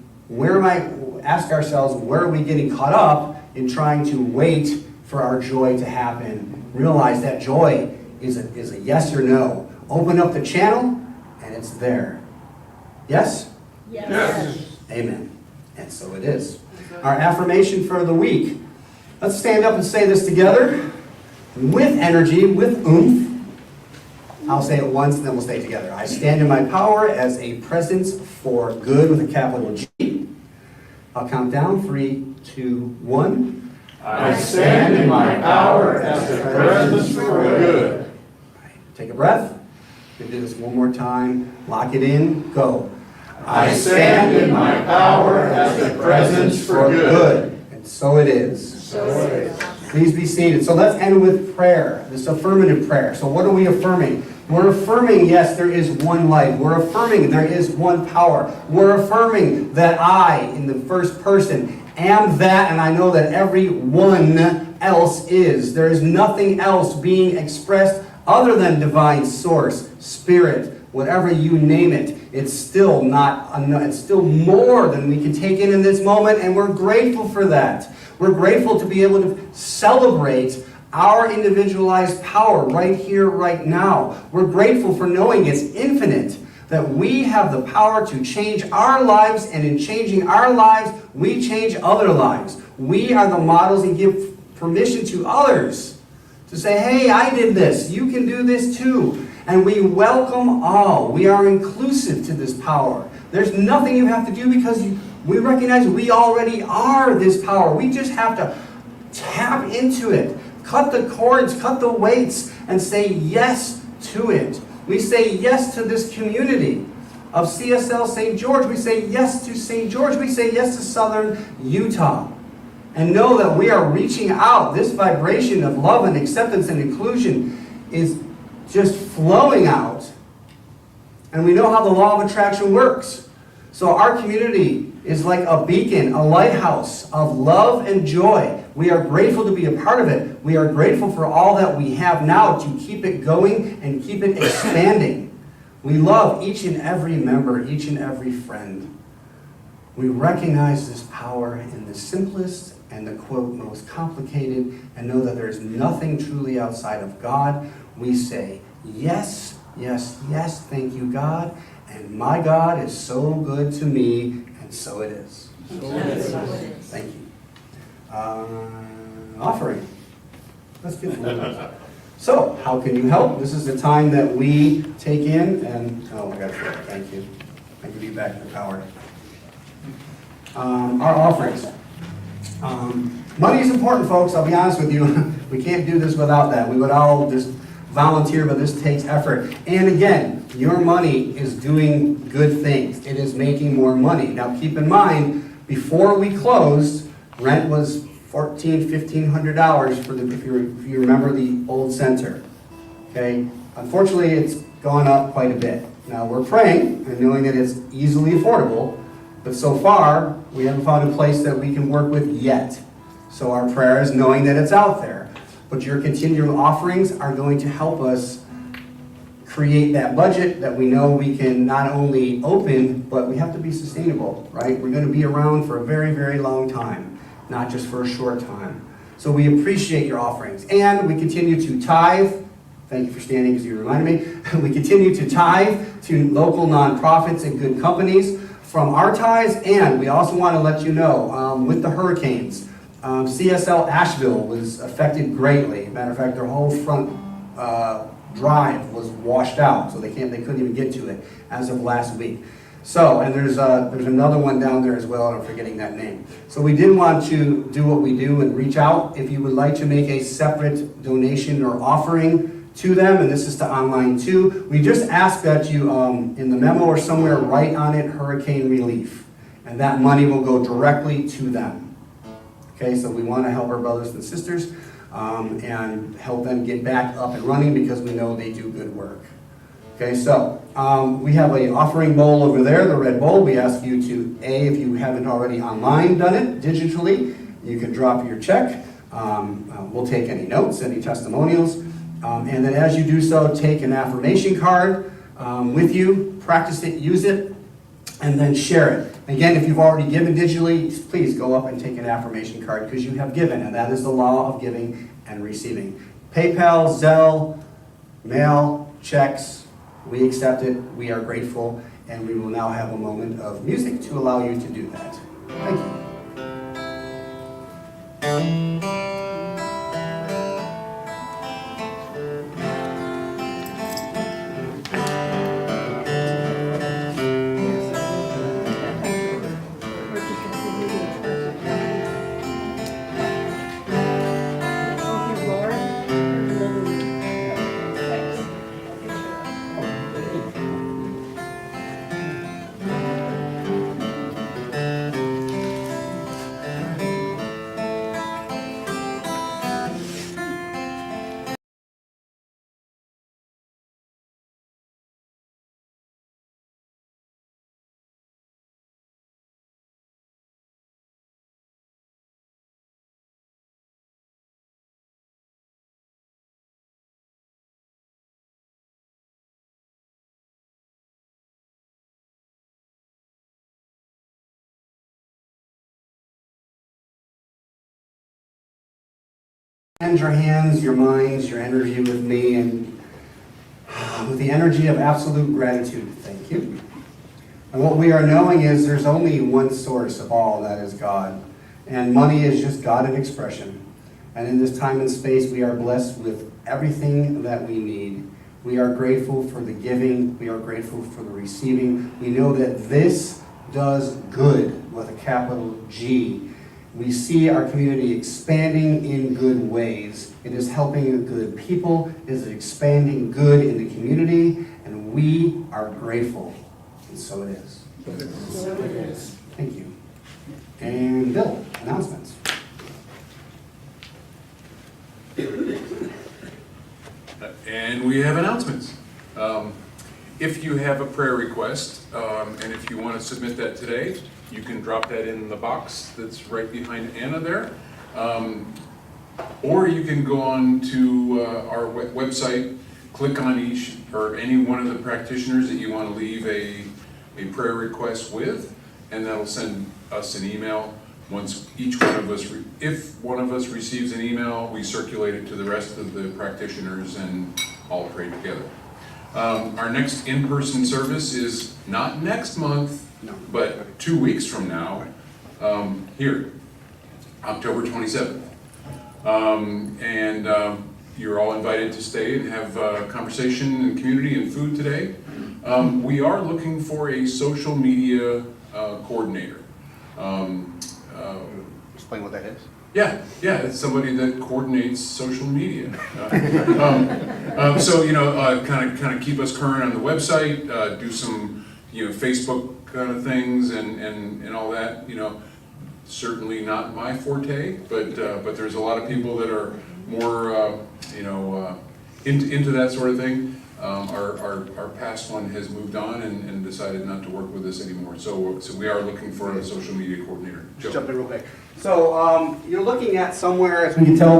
ask ourselves, where are we getting caught up in trying to wait for our joy to happen? Realize that joy is a yes or no. Open up the channel, and it's there. Yes? Yes. Amen. And so it is. Our affirmation for the week. Let's stand up and say this together with energy, with oomph. I'll say it once and then we'll say it together. I stand in my power as a presence for good with a capital G. I'll count down. 3, 2, 1. I stand in my power as a presence for good. All right, take a breath. We do this one more time. Lock it in. Go. I stand in my power as a presence for good. And so it is. So it is. Please be seated. So let's end with prayer, this affirmative prayer. So what are we affirming? We're affirming, yes, there is one life. We're affirming there is one power. We're affirming that I, in the first person, am that, and I know that everyone else is. There is nothing else being expressed other than divine source, spirit, whatever you name it. It's still it's still more than we can take in this moment, and we're grateful for that. We're grateful to be able to celebrate our individualized power right here, right now. We're grateful for knowing it's infinite, that we have the power to change our lives, and in changing our lives, we change other lives. We are the models and give permission to others to say, hey, I did this, you can do this too. And we welcome all. We are inclusive to this power. There's nothing you have to do because We recognize we already are this power. We just have to tap into it. Cut the cords, cut the weights, and say yes to it. We say yes to this community of CSL St. George. We say yes to St. George. We say yes to Southern Utah. And know that we are reaching out. This vibration of love and acceptance and inclusion is just flowing out. And we know how the law of attraction works. So our community is like a beacon, a lighthouse of love and joy. We are grateful to be a part of it. We are grateful for all that we have now to keep it going and keep it expanding. We love each and every member, each and every friend. We recognize this power in the simplest and the, quote, most complicated, and know that there's nothing truly outside of God. We say, yes, yes, yes, thank you, God. And my God is so good to me, and so it is. Thank you. Offering. Let's get it. So, how can you help? This is the time that we take in, and, oh, I got it. Thank you. I give you back the power. Our offerings. Money is important, folks. I'll be honest with you. We can't do this without that. We would all just volunteer, but this takes effort. And again, your money is doing good things. It is making more money. Now keep in mind, before we closed, rent was $1,500 for the, if you remember the old center. Okay? Unfortunately, it's gone up quite a bit. Now we're praying and knowing that it's easily affordable, but so far, we haven't found a place that we can work with yet. So our prayer is knowing that it's out there. But your continual offerings are going to help us create that budget that we know we can not only open, but we have to be sustainable, right? We're going to be around for a very, very long time, not just for a short time. So we appreciate your offerings. And we continue to tithe. Thank you for standing because you reminded me. We continue to tithe to local nonprofits and good companies from our tithes. And we also want to let you know, with the hurricanes, CSL Asheville was affected greatly. Matter of fact, their whole front drive was washed out, so they couldn't even get to it as of last week. So, and there's another one down there as well, and I'm forgetting that name. So we did want to do what we do and reach out. If you would like to make a separate donation or offering to them, and this is to online too, we just ask that you, in the memo or somewhere, write on it hurricane relief, and that money will go directly to them. Okay, so we want to help our brothers and sisters and help them get back up and running because we know they do good work. Okay, so we have an offering bowl over there, the red bowl. We ask you to, if you haven't already online done it digitally, you can drop your check. We'll take any notes, any testimonials. And then as you do so, take an affirmation card with you, practice it, use it, and then share it. Again, if you've already given digitally, please go up and take an affirmation card because you have given, and that is the law of giving and receiving. PayPal, Zelle, mail, checks, we accept it, we are grateful, and we will now have a moment of music to allow you to do that. Thank you. Hand your hands, your minds, your energy with me, and with the energy of absolute gratitude. Thank you. And what we are knowing is there's only one source of all, that is God. And money is just God in expression. And in this time and space, we are blessed with everything that we need. We are grateful for the giving. We are grateful for the receiving. We know that this does good with a capital G. We see our community expanding in good ways. It is helping good people, it is expanding good in the community, and we are grateful. And so it is. Thank you. And Bill, announcements. And we have announcements. If you have a prayer request, and if you want to submit that today, you can drop that in the box that's right behind Anna there. Or you can go on to our website, click on each or any one of the practitioners that you want to leave a prayer request with, and that'll send us an email. Once each one of us, if one of us receives an email, we circulate it to the rest of the practitioners and all pray together. Our next in-person service is not next month, but 2 weeks from now, here, October 27th. You're all invited to stay and have conversation and community and food today. We are looking for a social media coordinator. Explain what that is. Yeah, it's somebody that coordinates social media. So kind of keep us current on the website, do some Facebook kind of things and all that. Certainly not my forte, but there's a lot of people that are more into that sort of thing. Our past one has moved on and decided not to work with us anymore. So we are looking for a social media coordinator. Joe. Jump in real quick. So you're looking at somewhere, as we can tell,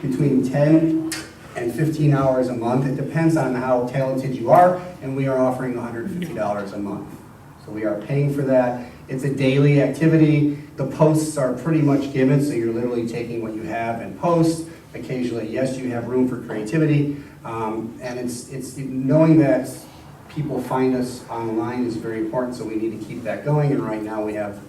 between 10 and 15 hours a month. It depends on how talented you are, and we are offering $150 a month. So we are paying for that. It's a daily activity. The posts are pretty much given, so you're literally taking what you have and post. Occasionally, yes, you have room for creativity, and it's knowing that people find us online is very important, so we need to keep that going, and right now we have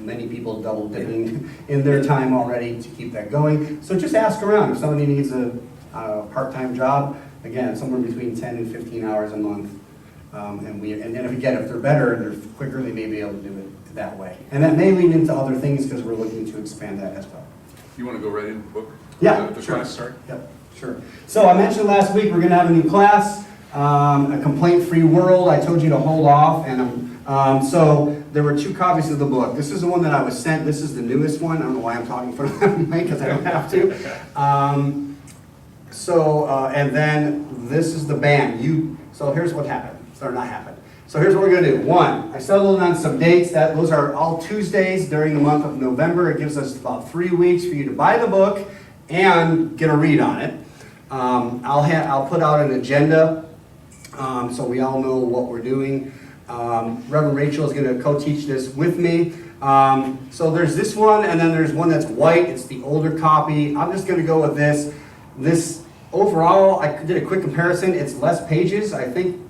many people double dipping in their time already to keep that going. So just ask around. If somebody needs a part-time job, again, somewhere between 10 and 15 hours a month, and if they're better and they're quicker, they may be able to do it that way. And that may lead into other things because we're looking to expand that as well. You want to go right into the book? Yeah, the sure. class start? Yep, sure. So I mentioned last week we're going to have a new class, a complaint-free world. I told you to hold off, and so there were 2 copies of the book. This is the one that I was sent. This is the newest one. I don't know why I'm talking for them because I don't have to. And then this is the band. So here's what happened. Or not happened. So here's what we're going to do. 1, I settled on some dates. Those are all Tuesdays during the month of November. It gives us about 3 weeks for you to buy the book and get a read on it. I'll put out an agenda so we all know what we're doing. Reverend Rachel is going to co-teach this with me. So there's this one, and then there's one that's white. It's the older copy. I'm just going to go with this. This overall, I did a quick comparison. It's less pages. I think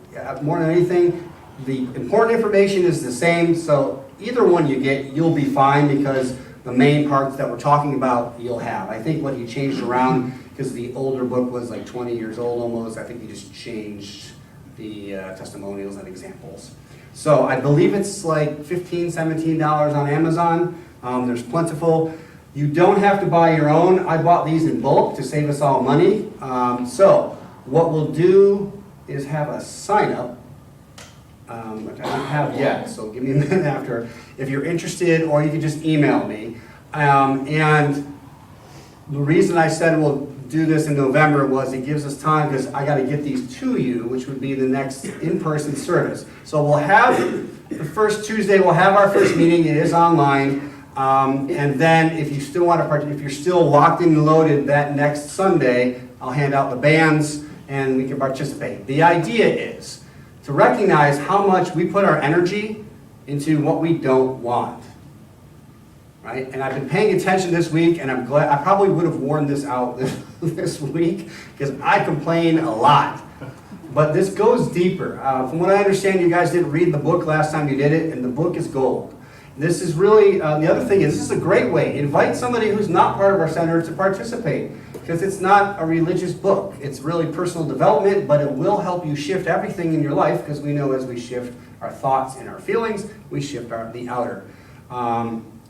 more than anything, the important information is the same. So either one you get, you'll be fine because the main parts that we're talking about, you'll have. I think what he changed around, because the older book was like 20 years old almost, I think he just changed the testimonials and examples. So I believe it's like $15, $17 on Amazon. There's plentiful. You don't have to buy your own. I bought these in bulk to save us all money. So what we'll do is have a sign up, which I don't have yet, so give me a minute after, if you're interested, or you can just email me. And the reason I said we'll do this in November was it gives us time, because I got to get these to you, which would be the next in-person service. So we'll have the first Tuesday, we'll have our first meeting. It is online. And then if you still want to if you're still locked in and loaded that next Sunday, I'll hand out the bands and we can participate. The idea is to recognize how much we put our energy into what we don't want, right? And I've been paying attention this week, and I'm glad. I probably would have worn this out this week because I complain a lot. But this goes deeper. From what I understand, you guys didn't read the book last time you did it, and the book is gold. This is really, the other thing is, this is a great way. Invite somebody who's not part of our center to participate, because it's not a religious book. It's really personal development, but it will help you shift everything in your life, because we know as we shift our thoughts and our feelings, we shift the outer.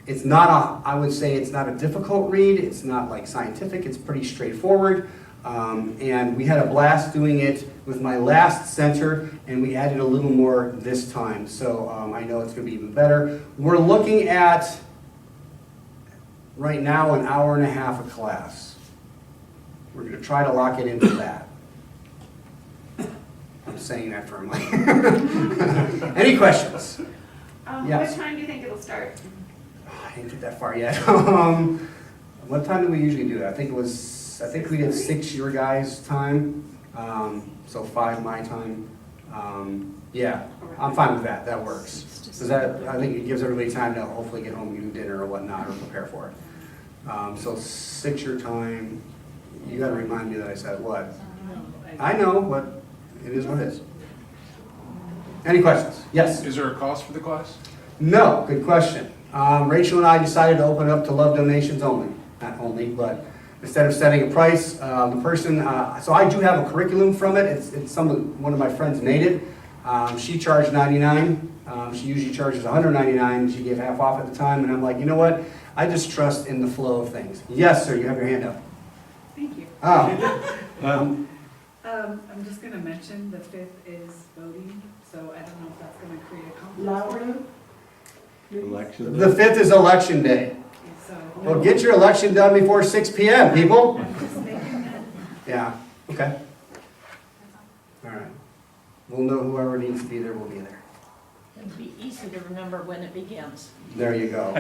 It's not I would say it's not a difficult read. It's not like scientific. It's pretty straightforward. And we had a blast doing it with my last center, and we added a little more this time. So I know it's going to be even better. We're looking at, right now, an hour and a half a class. We're going to try to lock it into that. I'm saying that firmly. Any questions? Yes. What time do you think it'll start? I didn't get that far yet. What time do we usually do it? I think we did 6 your guys' time, so 5 my time. Yeah, I'm fine with that. That works. Because I think it gives everybody time to hopefully get home and do dinner or whatnot, or prepare for it. So 6 your time. You got to remind me that I said what? I know, but it is what it is. Any questions? Yes? Is there a cost for the class? No, good question. Rachel and I decided to open it up to love donations only. Not only, but instead of setting a price, the person, so I do have a curriculum from it. It's one of my friends made it. She charged $99. She usually charges $199. She gave half off at the time, and I'm like, you know what? I just trust in the flow of things. Yes, sir, you have your hand up. Thank you. Oh. I'm just gonna mention the 5th is voting, so I don't know if that's gonna create a conflict for you. Election. The 5th is election day. So, Well, get your election done before 6 p.m., people. I'm just making that. Yeah, okay. All right. We'll know whoever needs to be there will be there. It'll be easy to remember when it begins. There you go.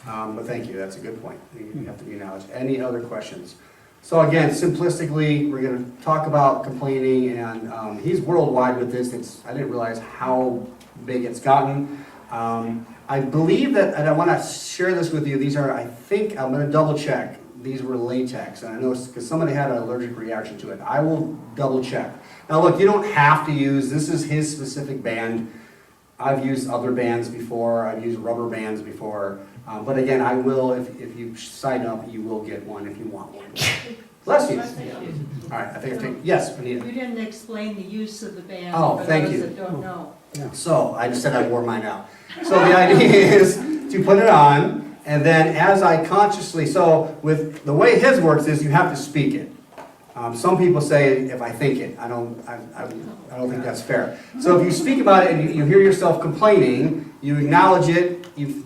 But thank you, that's a good point. You have to be acknowledged. Any other questions? So again, simplistically, we're going to talk about complaining, and he's worldwide with this. I didn't realize how big it's gotten. I believe that, and I want to share this with you, these are, I think, I'm going to double check. These were latex, and I know because somebody had an allergic reaction to it. I will double check. Now look, you don't have to use, this is his specific band. I've used other bands before, I've used rubber bands before, but again, I will, if you sign up, you will get one if you want one. Bless you. All right, I think I've taken, yes, Anita. You didn't explain the use of the band Oh, for thank those you. that don't know. So, I just said I wore mine out. So the idea is to put it on, and then as I consciously, so with the way his works is you have to speak it. Some people say if I think it, I don't think that's fair. So if you speak about it and you hear yourself complaining, you acknowledge it, you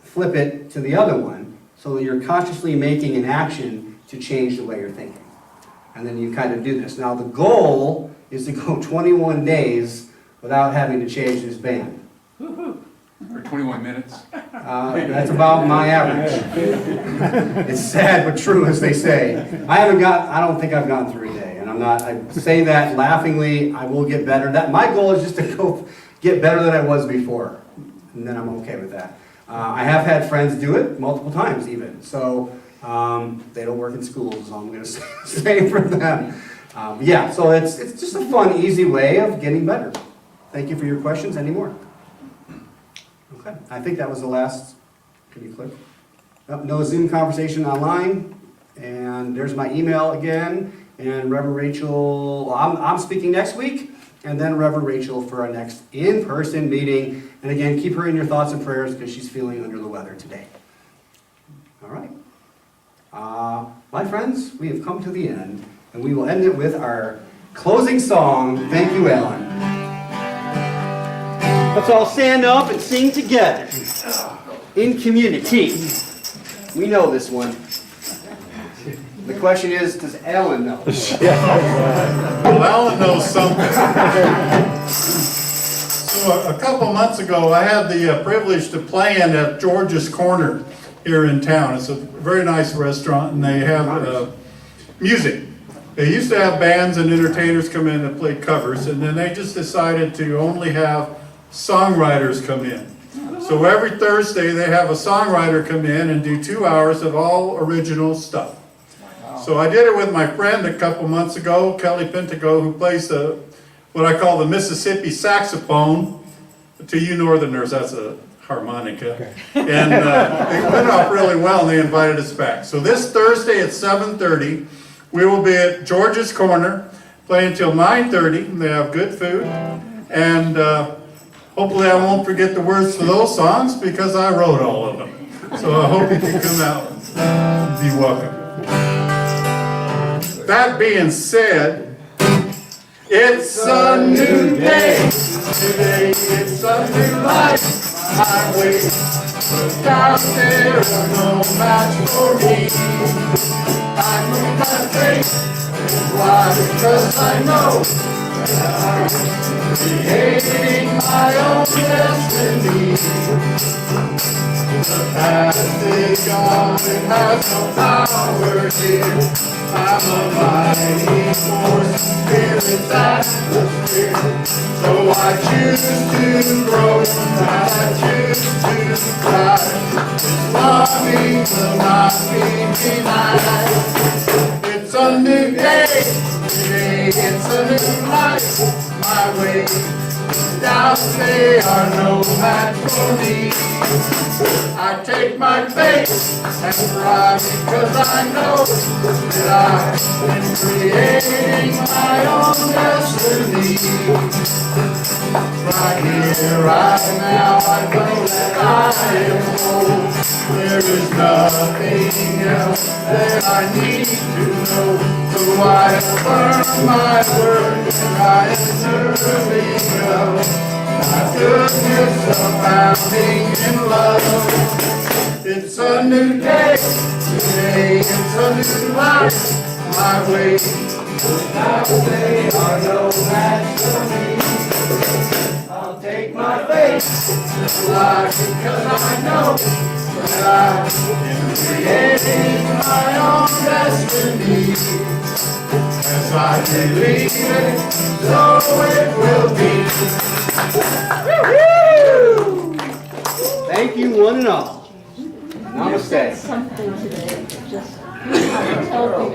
flip it to the other one, so that you're consciously making an action to change the way you're thinking. And then you kind of do this. Now the goal is to go 21 days without having to change this band. For 21 minutes? That's about my average. It's sad but true, as they say. I don't think I've gone through a day, and I say that laughingly. I will get better. My goal is just to go get better than I was before, and then I'm okay with that. I have had friends do it multiple times even, so they don't work in schools, so I'm going to say for them. Yeah, so it's just a fun, easy way of getting better. Thank you for your questions. Any more? Okay, I think that was the last. Can you click? No Zoom conversation online. And there's my email again. And Reverend Rachel, I'm speaking next week. And then Reverend Rachel for our next in-person meeting. And again, keep her in your thoughts and prayers because she's feeling under the weather today. All right. My friends, we have come to the end. And we will end it with our closing song. Thank you, Alan. Let's all stand up and sing together. In community. We know this one. The question is, does Alan know? Well, Alan knows something. So a couple months ago, I had the privilege to play in at George's Corner here in town. It's a very nice restaurant, and they have music. They used to have bands and entertainers come in and play covers, and then they just decided to only have songwriters come in. So every Thursday they have a songwriter come in and do 2 hours of all original stuff. So I did it with my friend a couple months ago, Kelly Pentago, who plays what I call the Mississippi saxophone. To you Northerners, that's a harmonica. And it went off really well, and they invited us back. So this Thursday at 7:30, we will be at George's Corner, playing until 9:30. They have good food. And hopefully I won't forget the words to those songs because I wrote all of them. So I hope you can come out and be welcome. That being said, it's a new day. Today it's a new life. Highway, but down there is no match for me. I move my faith. Why? Because I know that I'm creating my own destiny. The past is gone, it has no power here. I'm a mighty force, spirit's atmosphere. So I choose to grow, and I choose to thrive. This longing will not be denied. It's a new day, today it's a new life. My way, doubts they are no match for me. I take my faith and thrive because I know that I'm creating my own destiny. Right here, right now, I know that I am whole. There is nothing else that I need to know. So I affirm my word and I am serving up. My goodness abounding in love. It's a new day, today it's a new life. My way, without they are no match for me. I'll take my faith and fly because I know that I am creating my own destiny. As I believe it, so it will be. Thank you, one and all. Namaste. Something today, just tell people.